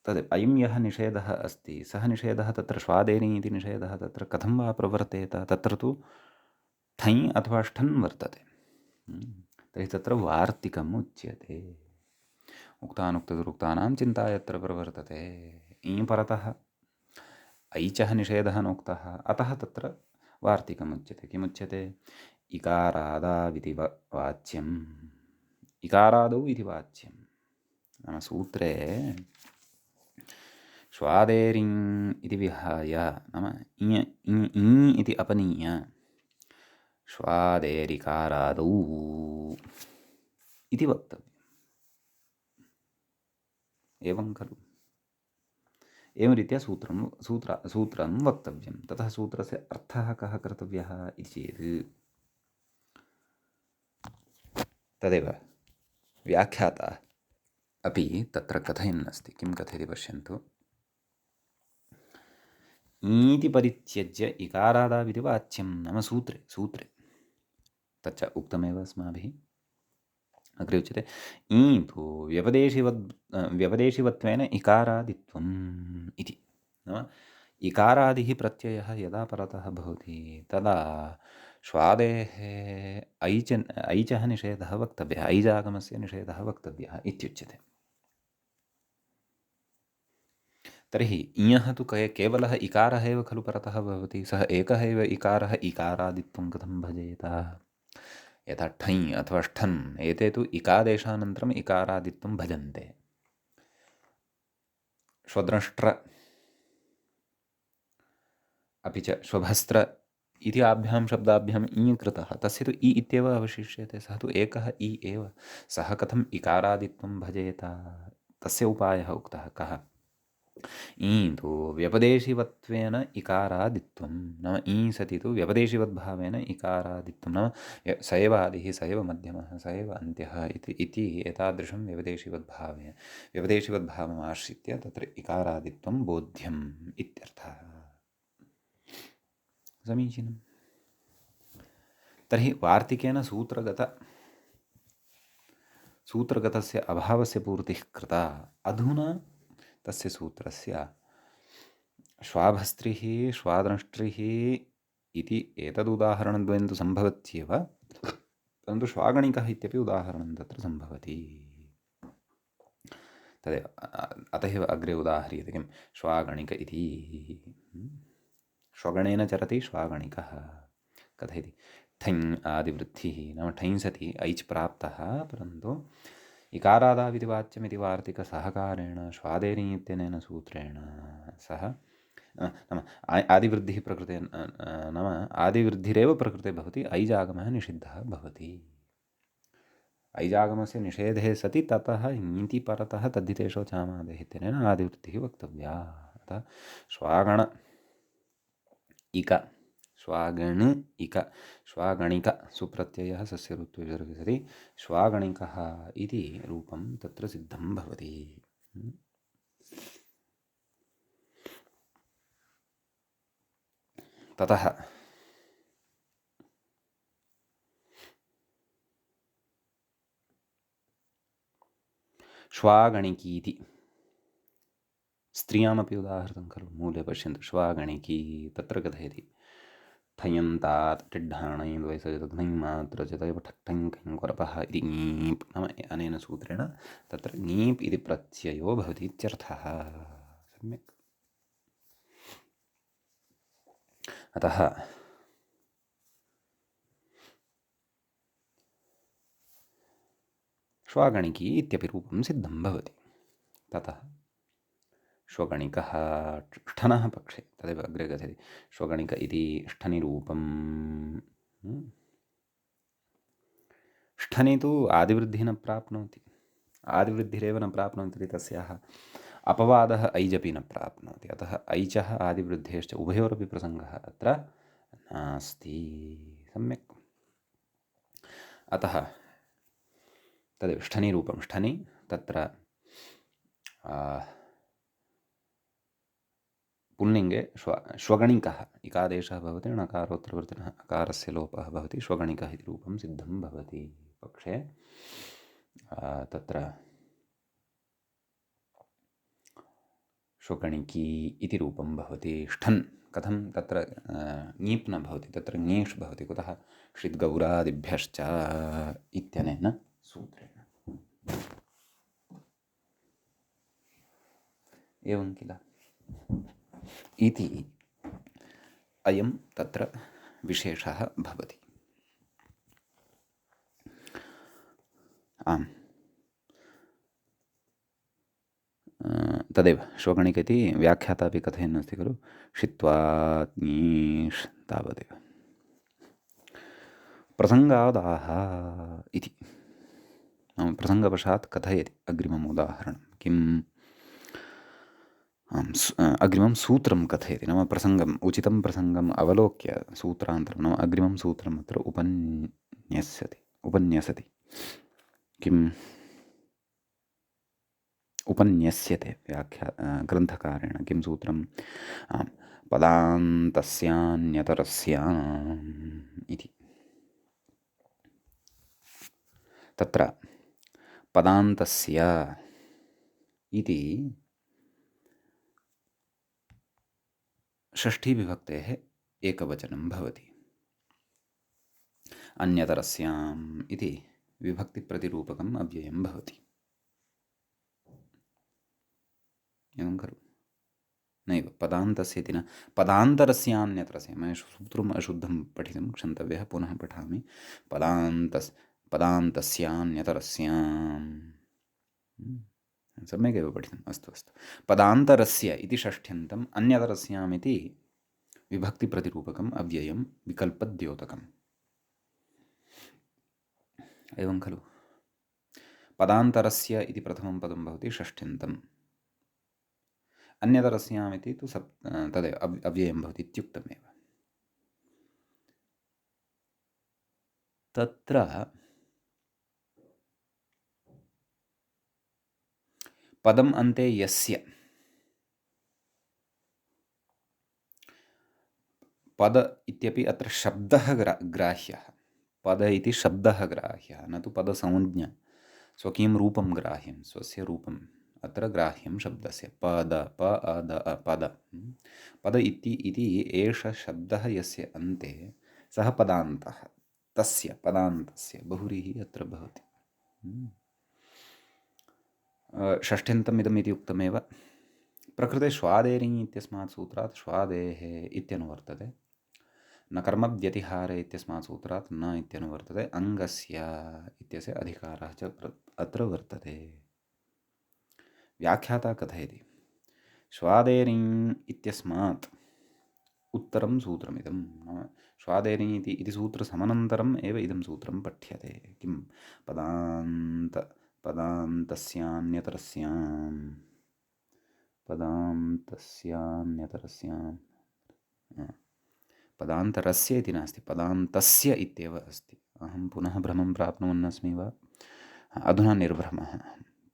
तद् अयं यः निषेधः अस्ति सः निषेधः तत्र श्वादेनि इति निषेधः तत्र कथं वा प्रवर्तेत। तत्र तु ठञ् अथवा ष्ठन् वर्तते। तर्हि तत्र वार्तिकम् उच्यते। उक्तानुक्तदुरुक्तानां चिन्ता यत्र प्रवर्तते। ईं परतः ऐचः निषेधः नोक्तः अतः तत्र वार्तिकमुच्यते। किमुच्यते इकारादाविति वाच्यम् इकारादौ इति वाच्यं नाम सूत्रे श्वादेरिङ् इति विहाय नाम इञ इति अपनीय श्वादेरिकारादौ इति वक्तव्यम्। एवं खलु। एवं रीत्या सूत्रं वक्तव्यं। ततः सूत्रस्य अर्थः कः कर्तव्यः इति चेत् तदेव व्याख्याता अपि तत्र कथयन् अस्ति। किं कथयति पश्यन्तु। ईति परित्यज्य इकारादाविति वाच्यं नाम सूत्रे तच्च उक्तमेव अस्माभिः। अग्रे उच्यते ई तु व्यपदेशिवत्वेन इकारादित्वम् इति नाम इकारादिः प्रत्ययः यदा परतः भवति तदा श्वादेः ऐचः निषेधः वक्तव्यः ऐजागमस्य निषेधः वक्तव्यः इत्युच्यते। तर्हि इयः तु केवलः इकारः एव खलु परतः भवति। सः एकः एव इकारः इकारादित्वं कथं भजेत। यथा ठञ् अथवा ष्ठन् एते तु इकादेशानन्तरम् इकारादित्वं भजन्ते। श्वद्रष्ट्र अपि च श्वभस्त्र इति आभ्यां शब्दाभ्याम् इ कृतः तस्य तु इ इत्येव अवशिष्यते। सः तु एकः इ एव। सः कथम् इकारादित्वं भजेत तस्य उपायः उक्तः कः? ईं तु व्यपदेशिवत्वेन इकारादित्वं, नाम ईं सति तु व्यपदेशिवद्भावेन इकारादित्वं, नाम स एव आदिः, स एव मध्यमः, स एव अन्त्यः इति एतादृशं व्यपदेशिवद्भावम् आश्रित्य तत्र इकारादित्वं बोध्यम् इत्यर्थः। समीचीनं। तर्हि वार्तिकेन सूत्रगतस्य अभावस्य पूर्तिः कृता। अधुना तस्य सूत्रस्य श्वाभस्त्रिः श्वादंष्ट्रिः इति एतदुदाहरणद्वयं तु सम्भवत्येव, परन्तु श्वागणिकः इत्यपि उदाहरणं तत्र सम्भवति। तदेव अतः एव अग्रे उदाह्रियते किं श्वागणिक इति। श्वगणेन चरति श्वागणिकः। कथयति ठञ् आदिवृद्धिः, नाम ठञ् सति ऐच् प्राप्तः, परन्तु इकारादाविति वाच्यमिति वार्तिकसहकारेण श्वादेनि इत्यनेन सूत्रेण सः नाम आदिवृद्धिः प्रकृते नाम आदिवृद्धिरेव प्रकृते भवति, ऐजागमः निषिद्धः भवति। ऐजागमस्य निषेधे सति ततः ङीति परतः तद्धितेषो चामादेः इत्यनेन आदिवृद्धिः वक्तव्या। अतः श्वागण इक श्वागण इक श्वागणिक सुप्रत्ययः सस्य ऋत्वे विसर्गे सति श्वागणिकः इति रूपं तत्र सिद्धं भवति। ततः श्वागणिकीति स्त्रियामपि उदाहृतं खलु, मूले पश्यन्तु श्वागणिकी तत्र कथयति ठयन्तात् टिड्ढाणै द्वैसजतघ्नैः मात्र चतैव ठक्ठञ् कञ् करपः इति ङीप्, नाम अनेन सूत्रेण तत्र ङीप् इति प्रत्ययो भवति इत्यर्थः। सम्यक्। अतः श्वागणिकी इत्यपि रूपं सिद्धं भवति। ततः श्वगणिकः ष्ठनः पक्षे, तदेव अग्रे कथयति श्वगणिक इति ष्ठनिरूपं। ष्ठनि तु आदिवृद्धिः न प्राप्नोति, आदिवृद्धिरेव न प्राप्नोति इति तस्याः अपवादः ऐजपि न प्राप्नोति। अतः ऐचः आदिवृद्धेश्च उभयोरपि प्रसङ्गः अत्र नास्ति। सम्यक्। अतः तदेव ष्ठनिरूपं, ष्ठनि तत्र पुल्लिङ्गे श्वगणिकः इकादेशः भवति, णकारोत्तरवर्तिनः अकारस्य लोपः भवति, श्वगणिकः इति रूपं सिद्धं भवति पक्षे। तत्र श्वगणिकी इति रूपं भवति। ष्ठन् कथं तत्र ङीप् न भवति, तत्र ङीष् भवति, कुतः षिद्गौरादिभ्यश्च इत्यनेन सूत्रेण। एवं किल इति अयं तत्र विशेषः भवति। आम्, तदेव श्वगणिक इति व्याख्याता अपि कथयन् अस्ति खलु, षित्वात् ङीष् तावदेव। प्रसङ्गादाः इति नाम प्रसङ्गवशात् कथयति अग्रिमम् उदाहरणं किम्? अग्रिमं सूत्रं कथयति, नाम प्रसङ्गम् उचितं प्रसङ्गम् अवलोक्य सूत्रान्तरं नाम अग्रिमं सूत्रम् अत्र उपन्यसति किम् उपन्यस्यते ग्रन्थकारेण किं सूत्रं? पदान्तस्यान्यतरस्याम् इति। तत्र पदान्तस्य इति षष्ठीविभक्तेः एकवचनं भवति, अन्यतरस्याम् इति विभक्तिप्रतिरूपकम् अव्ययं भवति। एवं खलु? नैव, पदान्तस्य इति न, पदान्तरस्यान्यतरस्य। मया सूत्रम् अशुद्धं पठितं, क्षन्तव्यः, पुनः पठामि। पदान्तस्यान्यतरस्याम्, सम्यगेव पठितम्। अस्तु अस्तु। पदान्तरस्य इति षष्ठ्यन्तम्, अन्यतरस्याम् इति विभक्तिप्रतिरूपकम् अव्ययं विकल्पद्योतकम्। एवं खलु? पदान्तरस्य इति प्रथमं पदं भवति षष्ठ्यन्तम्, अन्यतरस्याम् इति तु तदेव अव्ययं भवति इत्युक्तमेव। तत्र पदम् अन्ते यस्य, पद इत्यपि अत्र शब्दः ग्राह्यः। पद इति शब्दः ग्राह्यः, न तु पदसंज्ञा। स्वकीयं रूपं ग्राह्यं, स्वस्य रूपम् अत्र ग्राह्यं शब्दस्य। पद, प अद अ पद। पद इति एषः शब्दः यस्य अन्ते, सः पदान्तः। तस्य पदान्तस्य बहुव्रीहिः अत्र भवति। षष्ठ्यन्तम् इदम् इति उक्तमेव। प्रकृते श्वादेरि इत्यस्मात् सूत्रात् श्वादेः इत्यनुवर्तते। न कर्मव्यतिहारे इत्यस्मात् सूत्रात् न इत्यनुवर्तते। अङ्गस्य इत्यस्य अधिकारः च अत्र वर्तते। व्याख्याता कथयति, श्वादेरिङ् इत्यस्मात् उत्तरं सूत्रमिदं। नाम श्वादेरिङ् इति सूत्रसमनन्तरम् एव इदं सूत्रं पठ्यते। किं पदान्तरस्य इति नास्ति, पदान्तस्य इत्येव अस्ति। अहं पुनः भ्रमं प्राप्नुवन्नस्मि वा? अधुना निर्भ्रमः।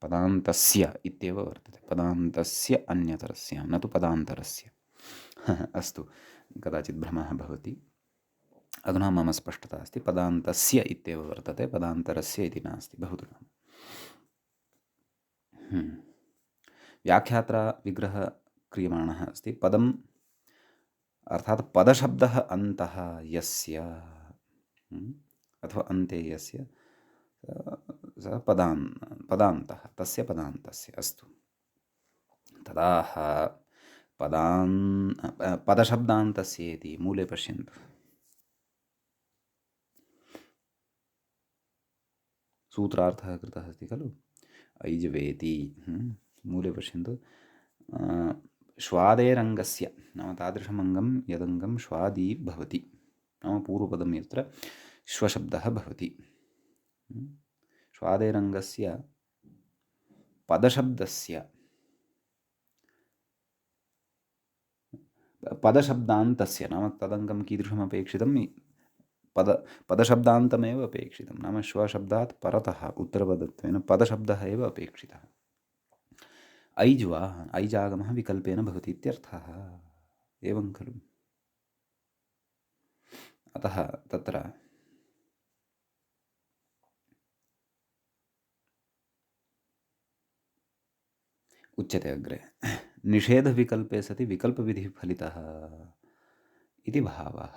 पदान्तस्य इत्येव वर्तते, पदान्तस्य अन्यतरस्यां, न तु पदान्तरस्य। अस्तु, कदाचित् भ्रमः भवति। अधुना मम स्पष्टता अस्ति। पदान्तस्य इत्येव वर्तते, पदान्तरस्य इति नास्ति। भवतु नाम। व्याख्यात्रा विग्रहः क्रियमाणः अस्ति। पदम् अर्थात् पदशब्दः अन्तः यस्य अथवा अन्ते यस्य, सः पदान्तः, तस्य पदान्तस्य। अस्तु, तदाह पदशब्दान्तस्य इति मूले पश्यन्तु। सूत्रार्थः कृतः अस्ति खलु, ऐजवेति। मूले पश्यन्तु, श्वादेरङ्गस्य, नाम तादृशमङ्गं यदङ्गं श्वादी भवति, नाम पूर्वपदं यत्र श्वशब्दः भवति। श्वादेरङ्गस्य पदशब्दस्य, पदशब्दान्तस्य, नाम तदङ्गं कीदृशमपेक्षितं, पदशब्दान्तमेव अपेक्षितं। नाम श्वशब्दात् परतः उत्तरपदत्वेन पदशब्दः एव अपेक्षितः। ऐज् वा, ऐजागमः विकल्पेन भवति इत्यर्थः। एवं खलु। अतः तत्र उच्यते अग्रे, निषेधविकल्पे सति विकल्पविधिः फलितः इति भावः।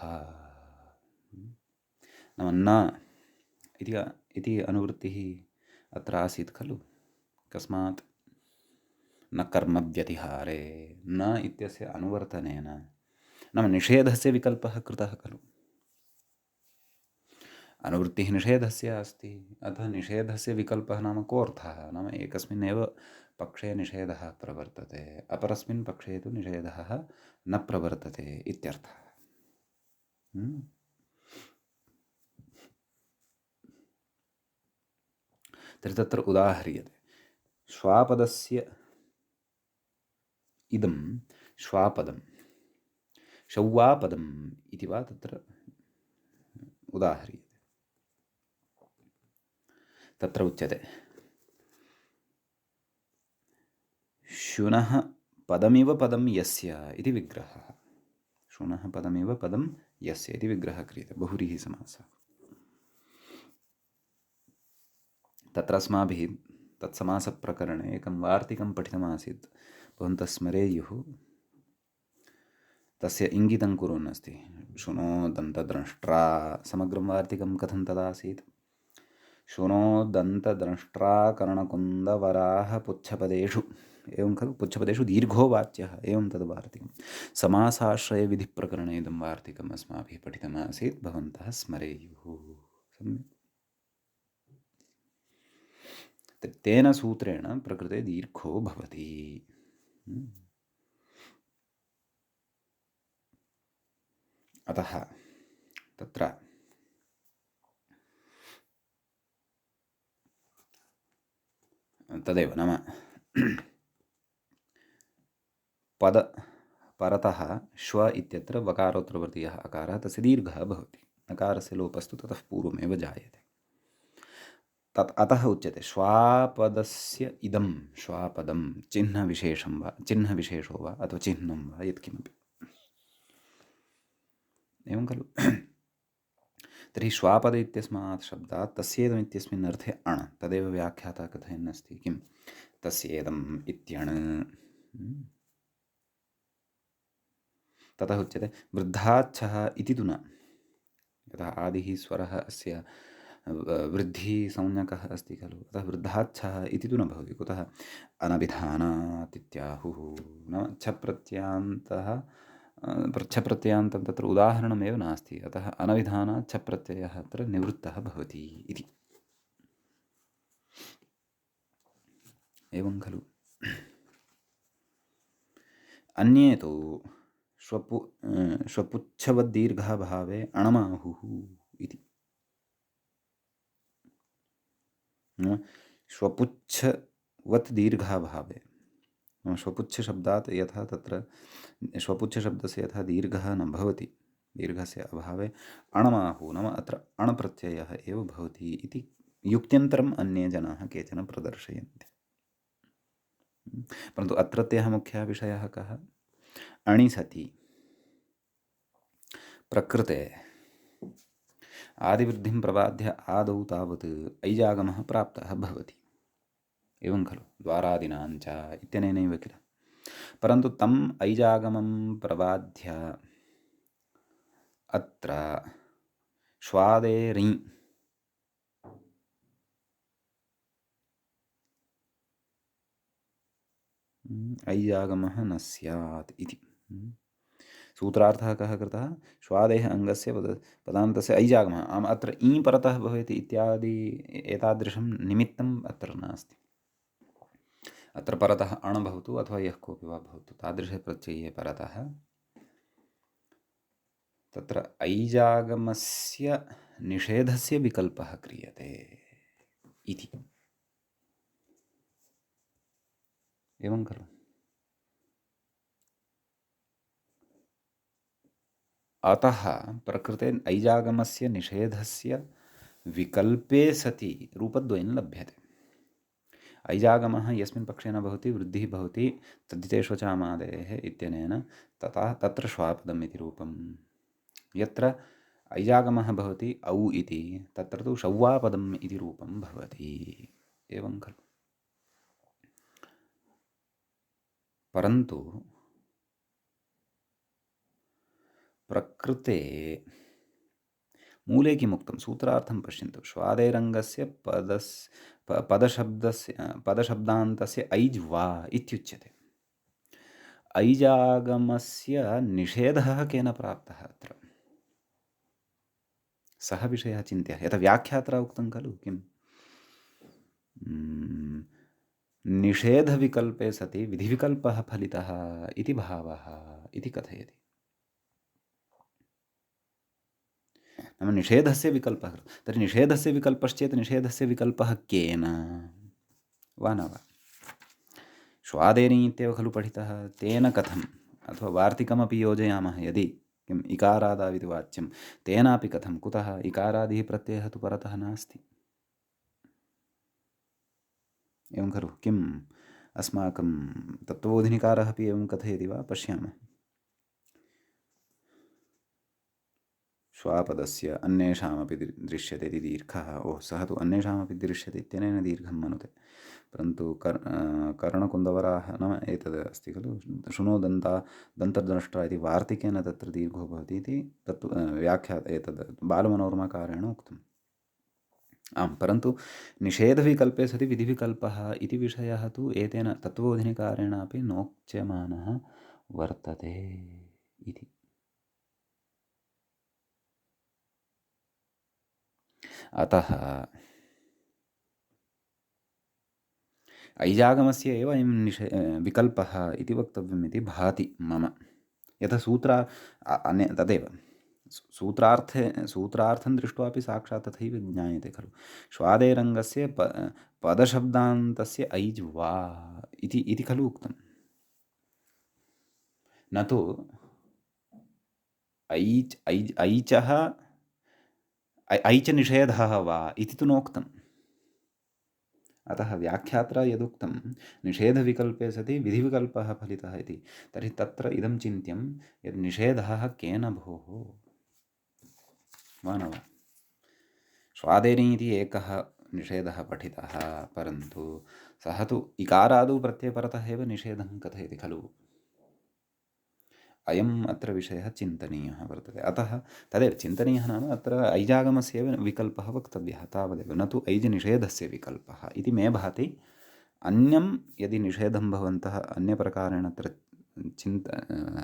नाम न इति अनुवृत्तिः अत्र आसीत् खलु। कस्मात्? न कर्मव्यतिहारे, न इत्यस्य अनुवर्तनेन, नाम निषेधस्य विकल्पः कृतः खलु। अनुवृत्तिः निषेधस्य अस्ति, अतः निषेधस्य विकल्पः नाम कोऽर्थः? नाम एकस्मिन्नेव पक्षे निषेधः प्रवर्तते, अपरस्मिन् पक्षे तु निषेधः न प्रवर्तते इत्यर्थः। तर्हि तत्र उदाह्रियते, श्वापदस्य इदं श्वापदं शौवापदम् इति वा तत्र उदाह्रियते। तत्र उच्यते, शुनः पदमिव पदं यस्य इति विग्रहः। शुनः पदमिव पदं यस्य इति विग्रहः क्रियते, बहुव्रीहि समासः। तत्र अस्माभिः तत्समासप्रकरणे एकं वार्तिकं पठितमासीत्, भवन्तः स्मरेयुः। तस्य इङ्गितं कुर्वन् अस्ति, शृणोदन्तद्रष्ट्रा। समग्रं वार्तिकं कथं तदासीत्? शृणोदन्तद्रष्ट्रा कर्णकुन्दवराः पुच्छपदेषु, एवं खलु। पुच्छपदेषु दीर्घो वाच्यः, एवं तद् वार्तिकं। समासाश्रयविधिप्रकरणे इदं वार्तिकम् अस्माभिः पठितमासीत्, भवन्तः स्मरेयुः। सम्यक्। तेन सूत्रेण प्रकृते दीर्घो भवति। अतः तत्र तदेव नाम पद परतः श्व इत्यत्र वकारोत्तरवर्तीयः अकारः तस्य दीर्घः भवति। नकारस्य लोपस्तु ततः पूर्वमेव जायते। तत् अतः उच्यते श्वापदस्य इदं श्वापदं चिह्नविशेषं वा चिह्नविशेषो वा अथवा चिह्नं वा यत्किमपि एवं खलु। तर्हि श्वापद इत्यस्मात् शब्दात् तस्येदमित्यस्मिन् अर्थे अण् तदेव व्याख्याता कथयन् अस्ति किं तस्येदम् इत्यण्। ततः उच्यते वृद्धाच्छः इति तु न, यथा आदिः स्वरः अस्य वृद्धिसंज्ञकः अस्ति खलु, अतः वृद्धाच्छः इति तु न भवति। कुतः अनभिधानात् इत्याहुः, नाम छप्रत्ययान्तः छप्रत्ययान्तं तत्र उदाहरणमेव नास्ति, अतः अनभिधानात् छप्रत्ययः अत्र निवृत्तः भवति इति। एवं खलु। अन्ये तु श्वपुच्छवद्दीर्घाभावे अणमाहुः इति। श्वपुच्छवत् दीर्घाभावे, श्वपुच्छशब्दात् यथा तत्र श्वपुच्छशब्दस्य यथा दीर्घः न भवति, दीर्घस्य अभावे अणमाहुः नाम अत्र अणप्रत्ययः एव भवति इति युक्त्यन्तरम् अन्ये जनाः केचन प्रदर्शयन्ति। परन्तु अत्रत्यः मुख्यः विषयः कः? अणि सति प्रकृते आदिवृद्धिं प्रबाध्य आदौ तावत् ऐजागमः प्राप्तः भवति। एवं खलु, द्वारादीनाञ्च इत्यनेनैव किल। परन्तु तम् ऐजागमं प्रबाध्य अत्र श्वादेरि ऐजागमः न स्यात् इति। सूत्रार्थः कः कृतः? श्वादेः अङ्गस्य पदान्तस्य ऐजागमः। अत्र ई परतः भवति इत्यादि एतादृशं निमित्तम् अत्र नास्ति। अत्र परतः अण् भवतु अथवा यः कोऽपि वा भवतु, तादृशे प्रत्यये परतः तत्र ऐजागमस्य निषेधस्य विकल्पः क्रियते इति। एवं खलु। अतः प्रकृते ऐजागमस्य निषेधस्य विकल्पे सति रूपद्वयं लभ्यते। ऐजागमः यस्मिन् पक्षे न भवति, वृद्धिः भवति तद्धितेष्वचामादेः इत्यनेन तथा तत्र श्वापदम् इति रूपम्। यत्र ऐजागमः भवति औ इति, तत्र तु शव्वापदम् इति रूपं भवति। एवं खलु। परन्तु प्रकृते मूले किमुक्तं? सूत्रार्थं पश्यन्तु। श्वादेरङ्गस्य पदशब्दान्तस्य ऐज् वा इत्युच्यते। ऐजागमस्य निषेधः केन प्राप्तः अत्र? सः विषयः चिन्त्य, यथा व्याख्यात्रा उक्तं खलु, किं निषेधविकल्पे सति विधिविकल्पः फलितः इति भावः इति कथयति। नाम निषेधस्य विकल्पः। तर्हि निषेधस्य विकल्पश्चेत् निषेधस्य विकल्पः केन वा न वा? श्वादेनि इत्येव खलु पठितः, तेन कथम्? अथवा वार्तिकमपि योजयामः यदि, किम् इकारादाविति वाच्यं, तेनापि कथं? कुतः? इकारादिः प्रत्ययः तु परतः नास्ति। एवं खलु। किम् अस्माकं तत्त्वबोधिनिकारः अपि एवं कथयति वा? पश्यामः। श्वापदस्य अन्येषामपि दृश्यते इति दीर्घः। ओह, सः तु अन्येषामपि दृश्यते इत्यनेन दीर्घं मनुते। परन्तु कर्णकुन्दवराः नाम एतद् अस्ति खलु, शृणोदन्ता दन्तर्द्रष्टा इति वार्तिकेन तत्र दीर्घो भवति इति तत् व्याख्या एतद् बालमनोरमाकारेण उक्तम्। आम्, परन्तु निषेधविकल्पे सति विधिविकल्पः इति विषयः तु एतेन तत्त्वबोधिनिकारेणापि नोच्यमानः वर्तते इति। अतः ऐजागमस्य एव अयं विकल्पः इति वक्तव्यम् इति भाति मम। यथा तदेव सूत्रार्थं दृष्ट्वापि साक्षात् तथैव ज्ञायते खलु। श्वादेरङ्गस्य पदशब्दान्तस्य ऐज् वा इति खलु उक्तं, न तु ऐचः ऐच निषेधः वा इति तु नोक्तम्। अतः व्याख्यात्रा यदुक्तं निषेधविकल्पे सति विधिविकल्पः फलितः इति, तर्हि तत्र इदं चिन्त्यं यद् निषेधः केन भोः वा न वा। स्वादेनी इति एकः निषेधः पठितः, परन्तु सः तु इकारादौ प्रत्ययपरतः एव निषेधं कथयति खलु। अयम् अत्र विषयः चिन्तनीयः वर्तते। अतः तदेव चिन्तनीयः नाम अत्र ऐजागमस्य एव विकल्पः वक्तव्यः तावदेव, न तु ऐज् निषेधस्य विकल्पः इति मे भाति। अन्यं यदि निषेधं भवन्तः अन्यप्रकारेण अत्र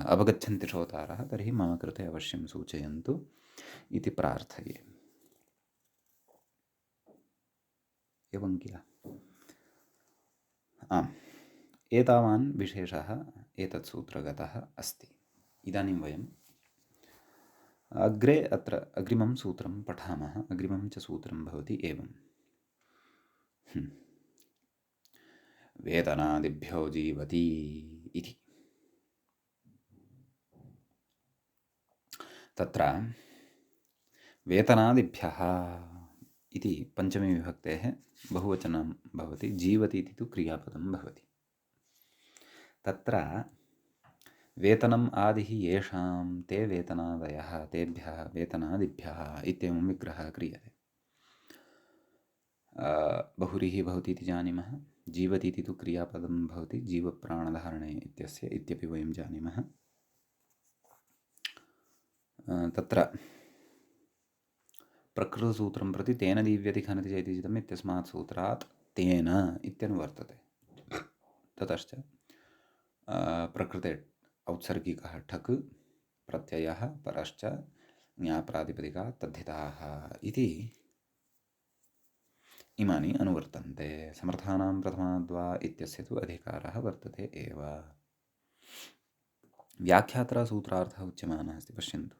अवगच्छन्ति श्रोतारः, तर्हि मम कृते अवश्यं सूचयन्तु इति प्रार्थये। एवं किल। आम्, एतावान् विशेषः एतत् सूत्रगतः अस्ति। इदानीं वयम् अग्रे अत्र अग्रिमं सूत्रं पठामः। अग्रिमं च सूत्रं भवति एवं। वेतनादिभ्यो जीवति इति। तत्र वेतनादिभ्यः इति पञ्चमी विभक्तेः बहुवचनं भवति, जीवति इति तु क्रियापदं भवति। तत्र वेतनम् आदिः येषां ते वेतनादयः तेभ्यः वेतनादिभ्यः इत्येवं विग्रहः क्रियते। बहुरीः भवति इति जानीमः, जीवति इति तु क्रियापदं भवति जीवप्राणधारणे इत्यस्य इत्यपि वयं जानीमः। तत्र प्रकृतसूत्रं प्रति तेन दीव्यति खनति चेति चितम् इत्यस्मात् सूत्रात् तेन इत्यनुवर्तते। ततश्च प्रकृते औत्सर्गिकः ठक् प्रत्ययः परश्च ज्ञाप्रातिपदिकात् तद्धिताः इति इमानि अनुवर्तन्ते। समर्थानां प्रथमाद्वा इत्यस्य तु अधिकारः वर्तते एव। व्याख्यात्रा सूत्रार्थः उच्यमानः अस्ति, पश्यन्तु।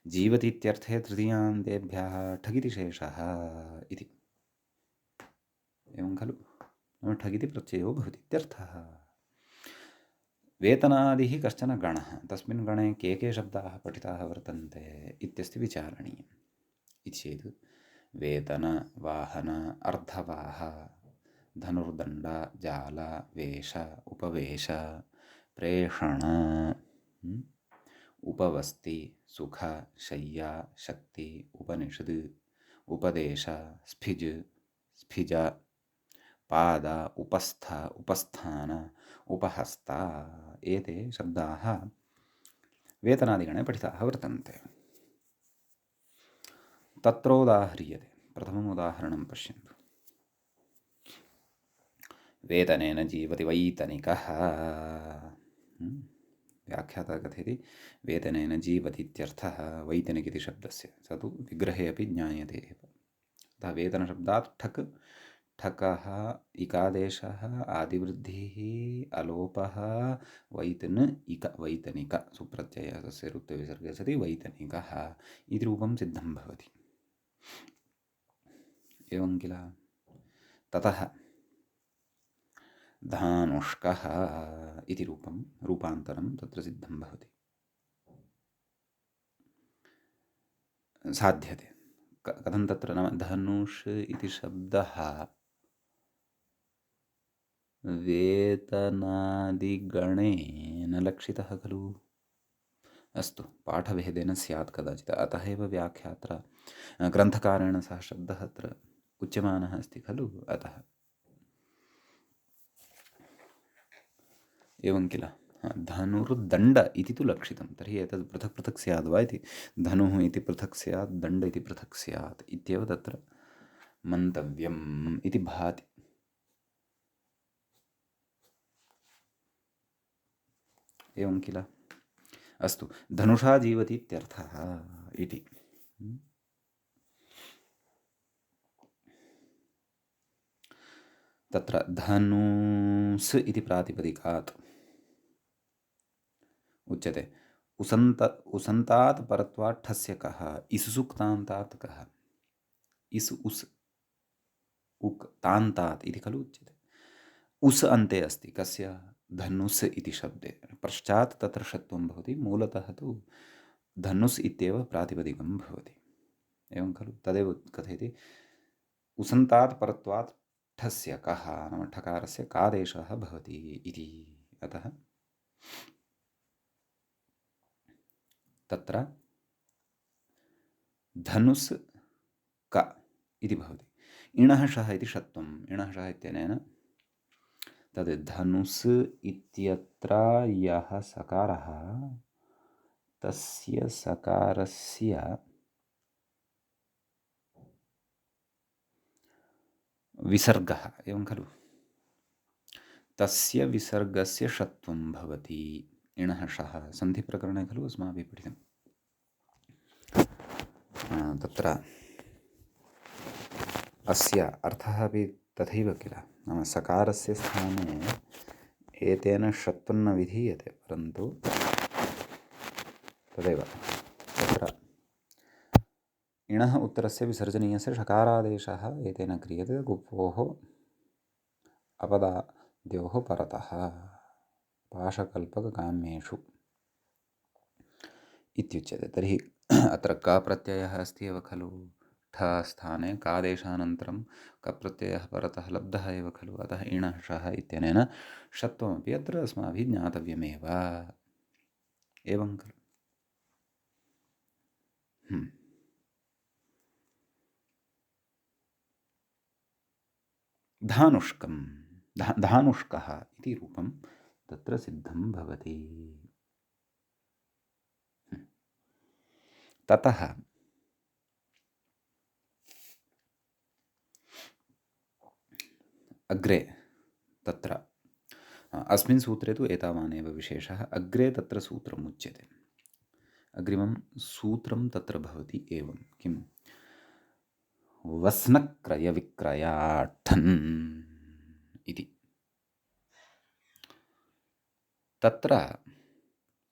जीवति इत्यर्थे तृतीयान्तेभ्यः ठगिति शेषः इति। एवं खलु, नाम ठगिति प्रत्ययो भवति इत्यर्थः। वेतनादिः कश्चन गणः, तस्मिन् गणे के शब्दाः पठिताः वर्तन्ते इत्यस्ति विचारणीयम्। इति चेत् वेतन, वाहन, अर्धवाह, धनुर्दण्ड, जाल, वेश, उपवेश, प्रेषण, उपवस्ति, सुख, शय्या, शक्ति, उपनिषद, उपदेश, स्फिज, स्फिज, पाद, उपस्थ, उपस्थान, उपहस्त एते शब्दाः वेतनादिगणे पठिताः वर्तन्ते। तत्रोदाह्रियते। प्रथमम् उदाहरणं पश्यन्तु। वेतनेन जीवति वैतनिकः। व्याख्याता कथयति वेतनेन जीवति इत्यर्थः वैतनिक इति शब्दस्य, स तु विग्रहे अपि ज्ञायते एव। अतः वेतनशब्दात् ठक्, ठकः, इकादेशः, आदिवृद्धिः, अलोपः, वैतन इक, वैतनिक सुप्रत्ययः तस्य ऋत्विसर्गे सति वैतनिकः इति रूपं सिद्धं भवति। एवं किल। ततः धानुष्कः इति रूपान्तरं तत्र सिद्धं भवति, साध्यते। कथं तत्र नाम धनुष् इति शब्दः वेतनादिगणे न लक्षितः खलु। अस्तु, पाठभेदेन स्यात् कदाचित्, अतः एव व्याख्यात्रा ग्रन्थकारेण सह शब्दः अत्र उच्यमानः अस्ति खलु। अतः एवं किल। धनुर्दण्ड इति तु लक्षितं, तर्हि एतद् पृथक् पृथक् स्याद् वा इति। धनुः इति पृथक् स्यात्, दण्ड इति पृथक् स्यात् इत्येव तत्र मन्तव्यम् इति भाति। एवं किल। अस्तु, धनुषा जीवति इत्यर्थः इति। तत्र धनुस् इति प्रातिपदिकात् उच्यते उसन्तात् परत्वात् ठस्य कः, इसुसुक्तान्तात् कः। इस् उस् उक् तान्तात् इति खलु उच्यते। उस् अन्ते अस्ति कस्य, धनुस् इति शब्दे, पश्चात् तत्र षत्वं भवति, मूलतः तु धनुस् इत्येव प्रातिपदिकं भवति, एवं खलु। तदेव कथयति उसन्तात् परत्वात् ठस्य कः नाम ठकारस्य कादेशः भवति इति। अतः तत्र धनुस् क इति भवति। इणः शः इति षत्वम्, इणः शः इत्यनेन तद् धनुस् इत्यत्र यः सकारः तस्य सकारस्य विसर्गः, एवं खलु, तस्य विसर्गस्य षत्वं भवति। इणः शः सन्धिप्रकरणे खलु अस्माभिः पठितं। तत्र अस्य अर्थः अपि तथैव किल, नाम सकारस्य स्थाने एतेन षत्वं न विधीयते, परन्तु तदेव तत्र इणः उत्तरस्य विसर्जनीयस्य षकारादेशः एतेन क्रियते गुप्वोः अपदाद्योः परतः पाशकल्पककाम्येषु इत्युच्यते। तर्हि अत्र क प्रत्ययः अस्ति एव खलु, ठ स्थाने कादेशानन्तरं कप्रत्ययः परतः लब्धः एव खलु, अतः इणः शः इत्यनेन षत्वमपि अत्र अस्माभिः ज्ञातव्यमेव, एवं खलु। धानुष्कं, धानुष्कः इति रूपं तत्र सिद्धं भवति। ततः अग्रे तत्र अस्मिन् सूत्रे तु एतावानेव विशेषः, अग्रे तत्र सूत्रम् उच्यते। अग्रिमं सूत्रं तत्र भवति एवं, किं, वस्नक्रयविक्रयाठन् इति। तत्र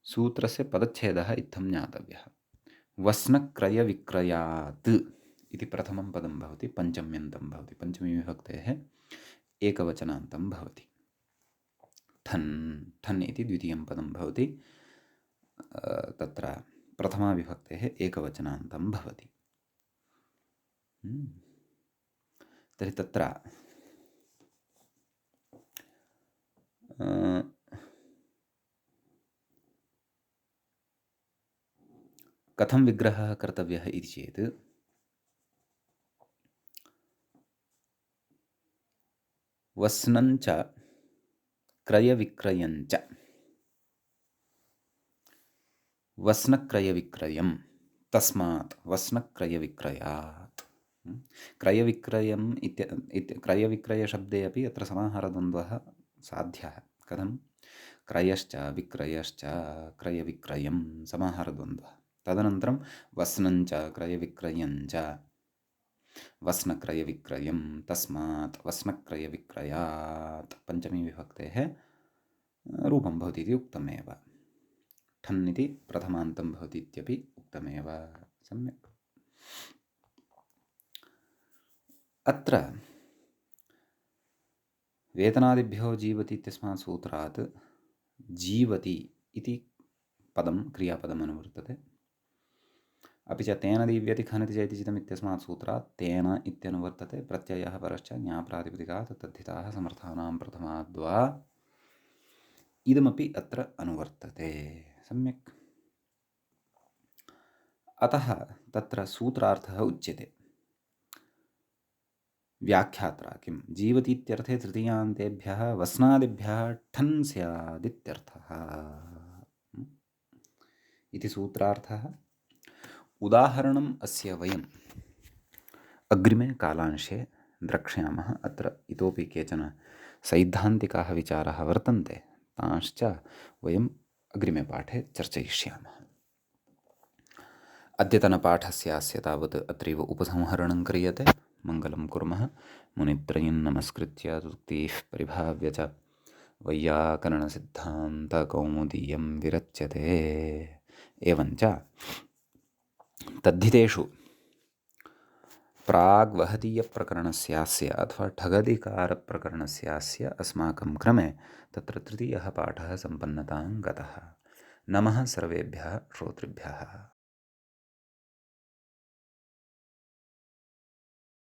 सूत्रस्य पदच्छेदः इत्थं ज्ञातव्यः। वस्नक्रयविक्रयात् इति प्रथमं पदं भवति, पञ्चम्यन्तं भवति, पञ्चमीविभक्तेः एकवचनान्तं भवति। ठन्, ठन् इति द्वितीयं पदं भवति, तत्र प्रथमाविभक्तेः एकवचनान्तं भवति। तर्हि तत्र कथं विग्रहः कर्तव्यः इति चेत्, वस्नञ्च क्रयविक्रयञ्च, वस्नक्रयविक्रयं, तस्मात् वस्नक्रयविक्रयात्। क्रयविक्रयम् क्रयविक्रयशब्दे अपि अत्र समाहारद्वन्द्वः साध्यः। कथं, क्रयश्च विक्रयश्च क्रयविक्रयं समाहारद्वन्द्वः, तदनन्तरं वस्नञ्च क्रयविक्रयञ्च, वस्नक्रयविक्रयं, तस्मात् वस्नक्रयविक्रयात्, पञ्चमीविभक्तेः रूपं भवति इति उक्तमेव। ठन् इति प्रथमान्तं भवति इत्यपि उक्तमेव। सम्यक्। अत्र वेतनादिभ्यो जीवति इत्यस्मात् सूत्रात् जीवति इति पदं क्रियापदम् अनुवर्तते। अपि च तेन दीव्यति खनति चेति चितम् इत्यस्मात् सूत्रात् तेन इत्यनुवर्तते। प्रत्ययः परश्च ज्ञाप्रातिपदिकात् तद्धिताः समर्थानां प्रथमाद्वा इदमपि अत्र अनुवर्तते। सम्यक्। अतः तत्र सूत्रार्थः उच्यते। व्याख्यात्रा किं, जीवति इत्यर्थे तृतीयान्तेभ्यः वस्नादिभ्यः ठन् स्यादित्यर्थः इति सूत्रार्थः। उदाहरणम् अस्य वयम् अग्रिमे कालांशे द्रक्ष्यामः। अत्र इतोपि केचन सैद्धान्तिकाः विचाराः वर्तन्ते, तांश्च वयम् अग्रिमे पाठे चर्चयिष्यामः। अद्यतनपाठस्यास्य तावत् अत्रैव उपसंहरणं क्रियते। मङ्गलं कुर्मः। मुनित्रयं नमस्कृत्य तुक्तिः परिभाव्य च वैयाकरणसिद्धान्तकौमुदीयं विरच्यते। एवञ्च तद्धितेषु प्राग्वहतीयप्रकरणस्यास्य अथवा ठगधिकारप्रकरणस्यास्य अस्माकं क्रमे तत्र तृतीयः पाठः सम्पन्नतां गतः। नमः सर्वेभ्यः श्रोतृभ्यः।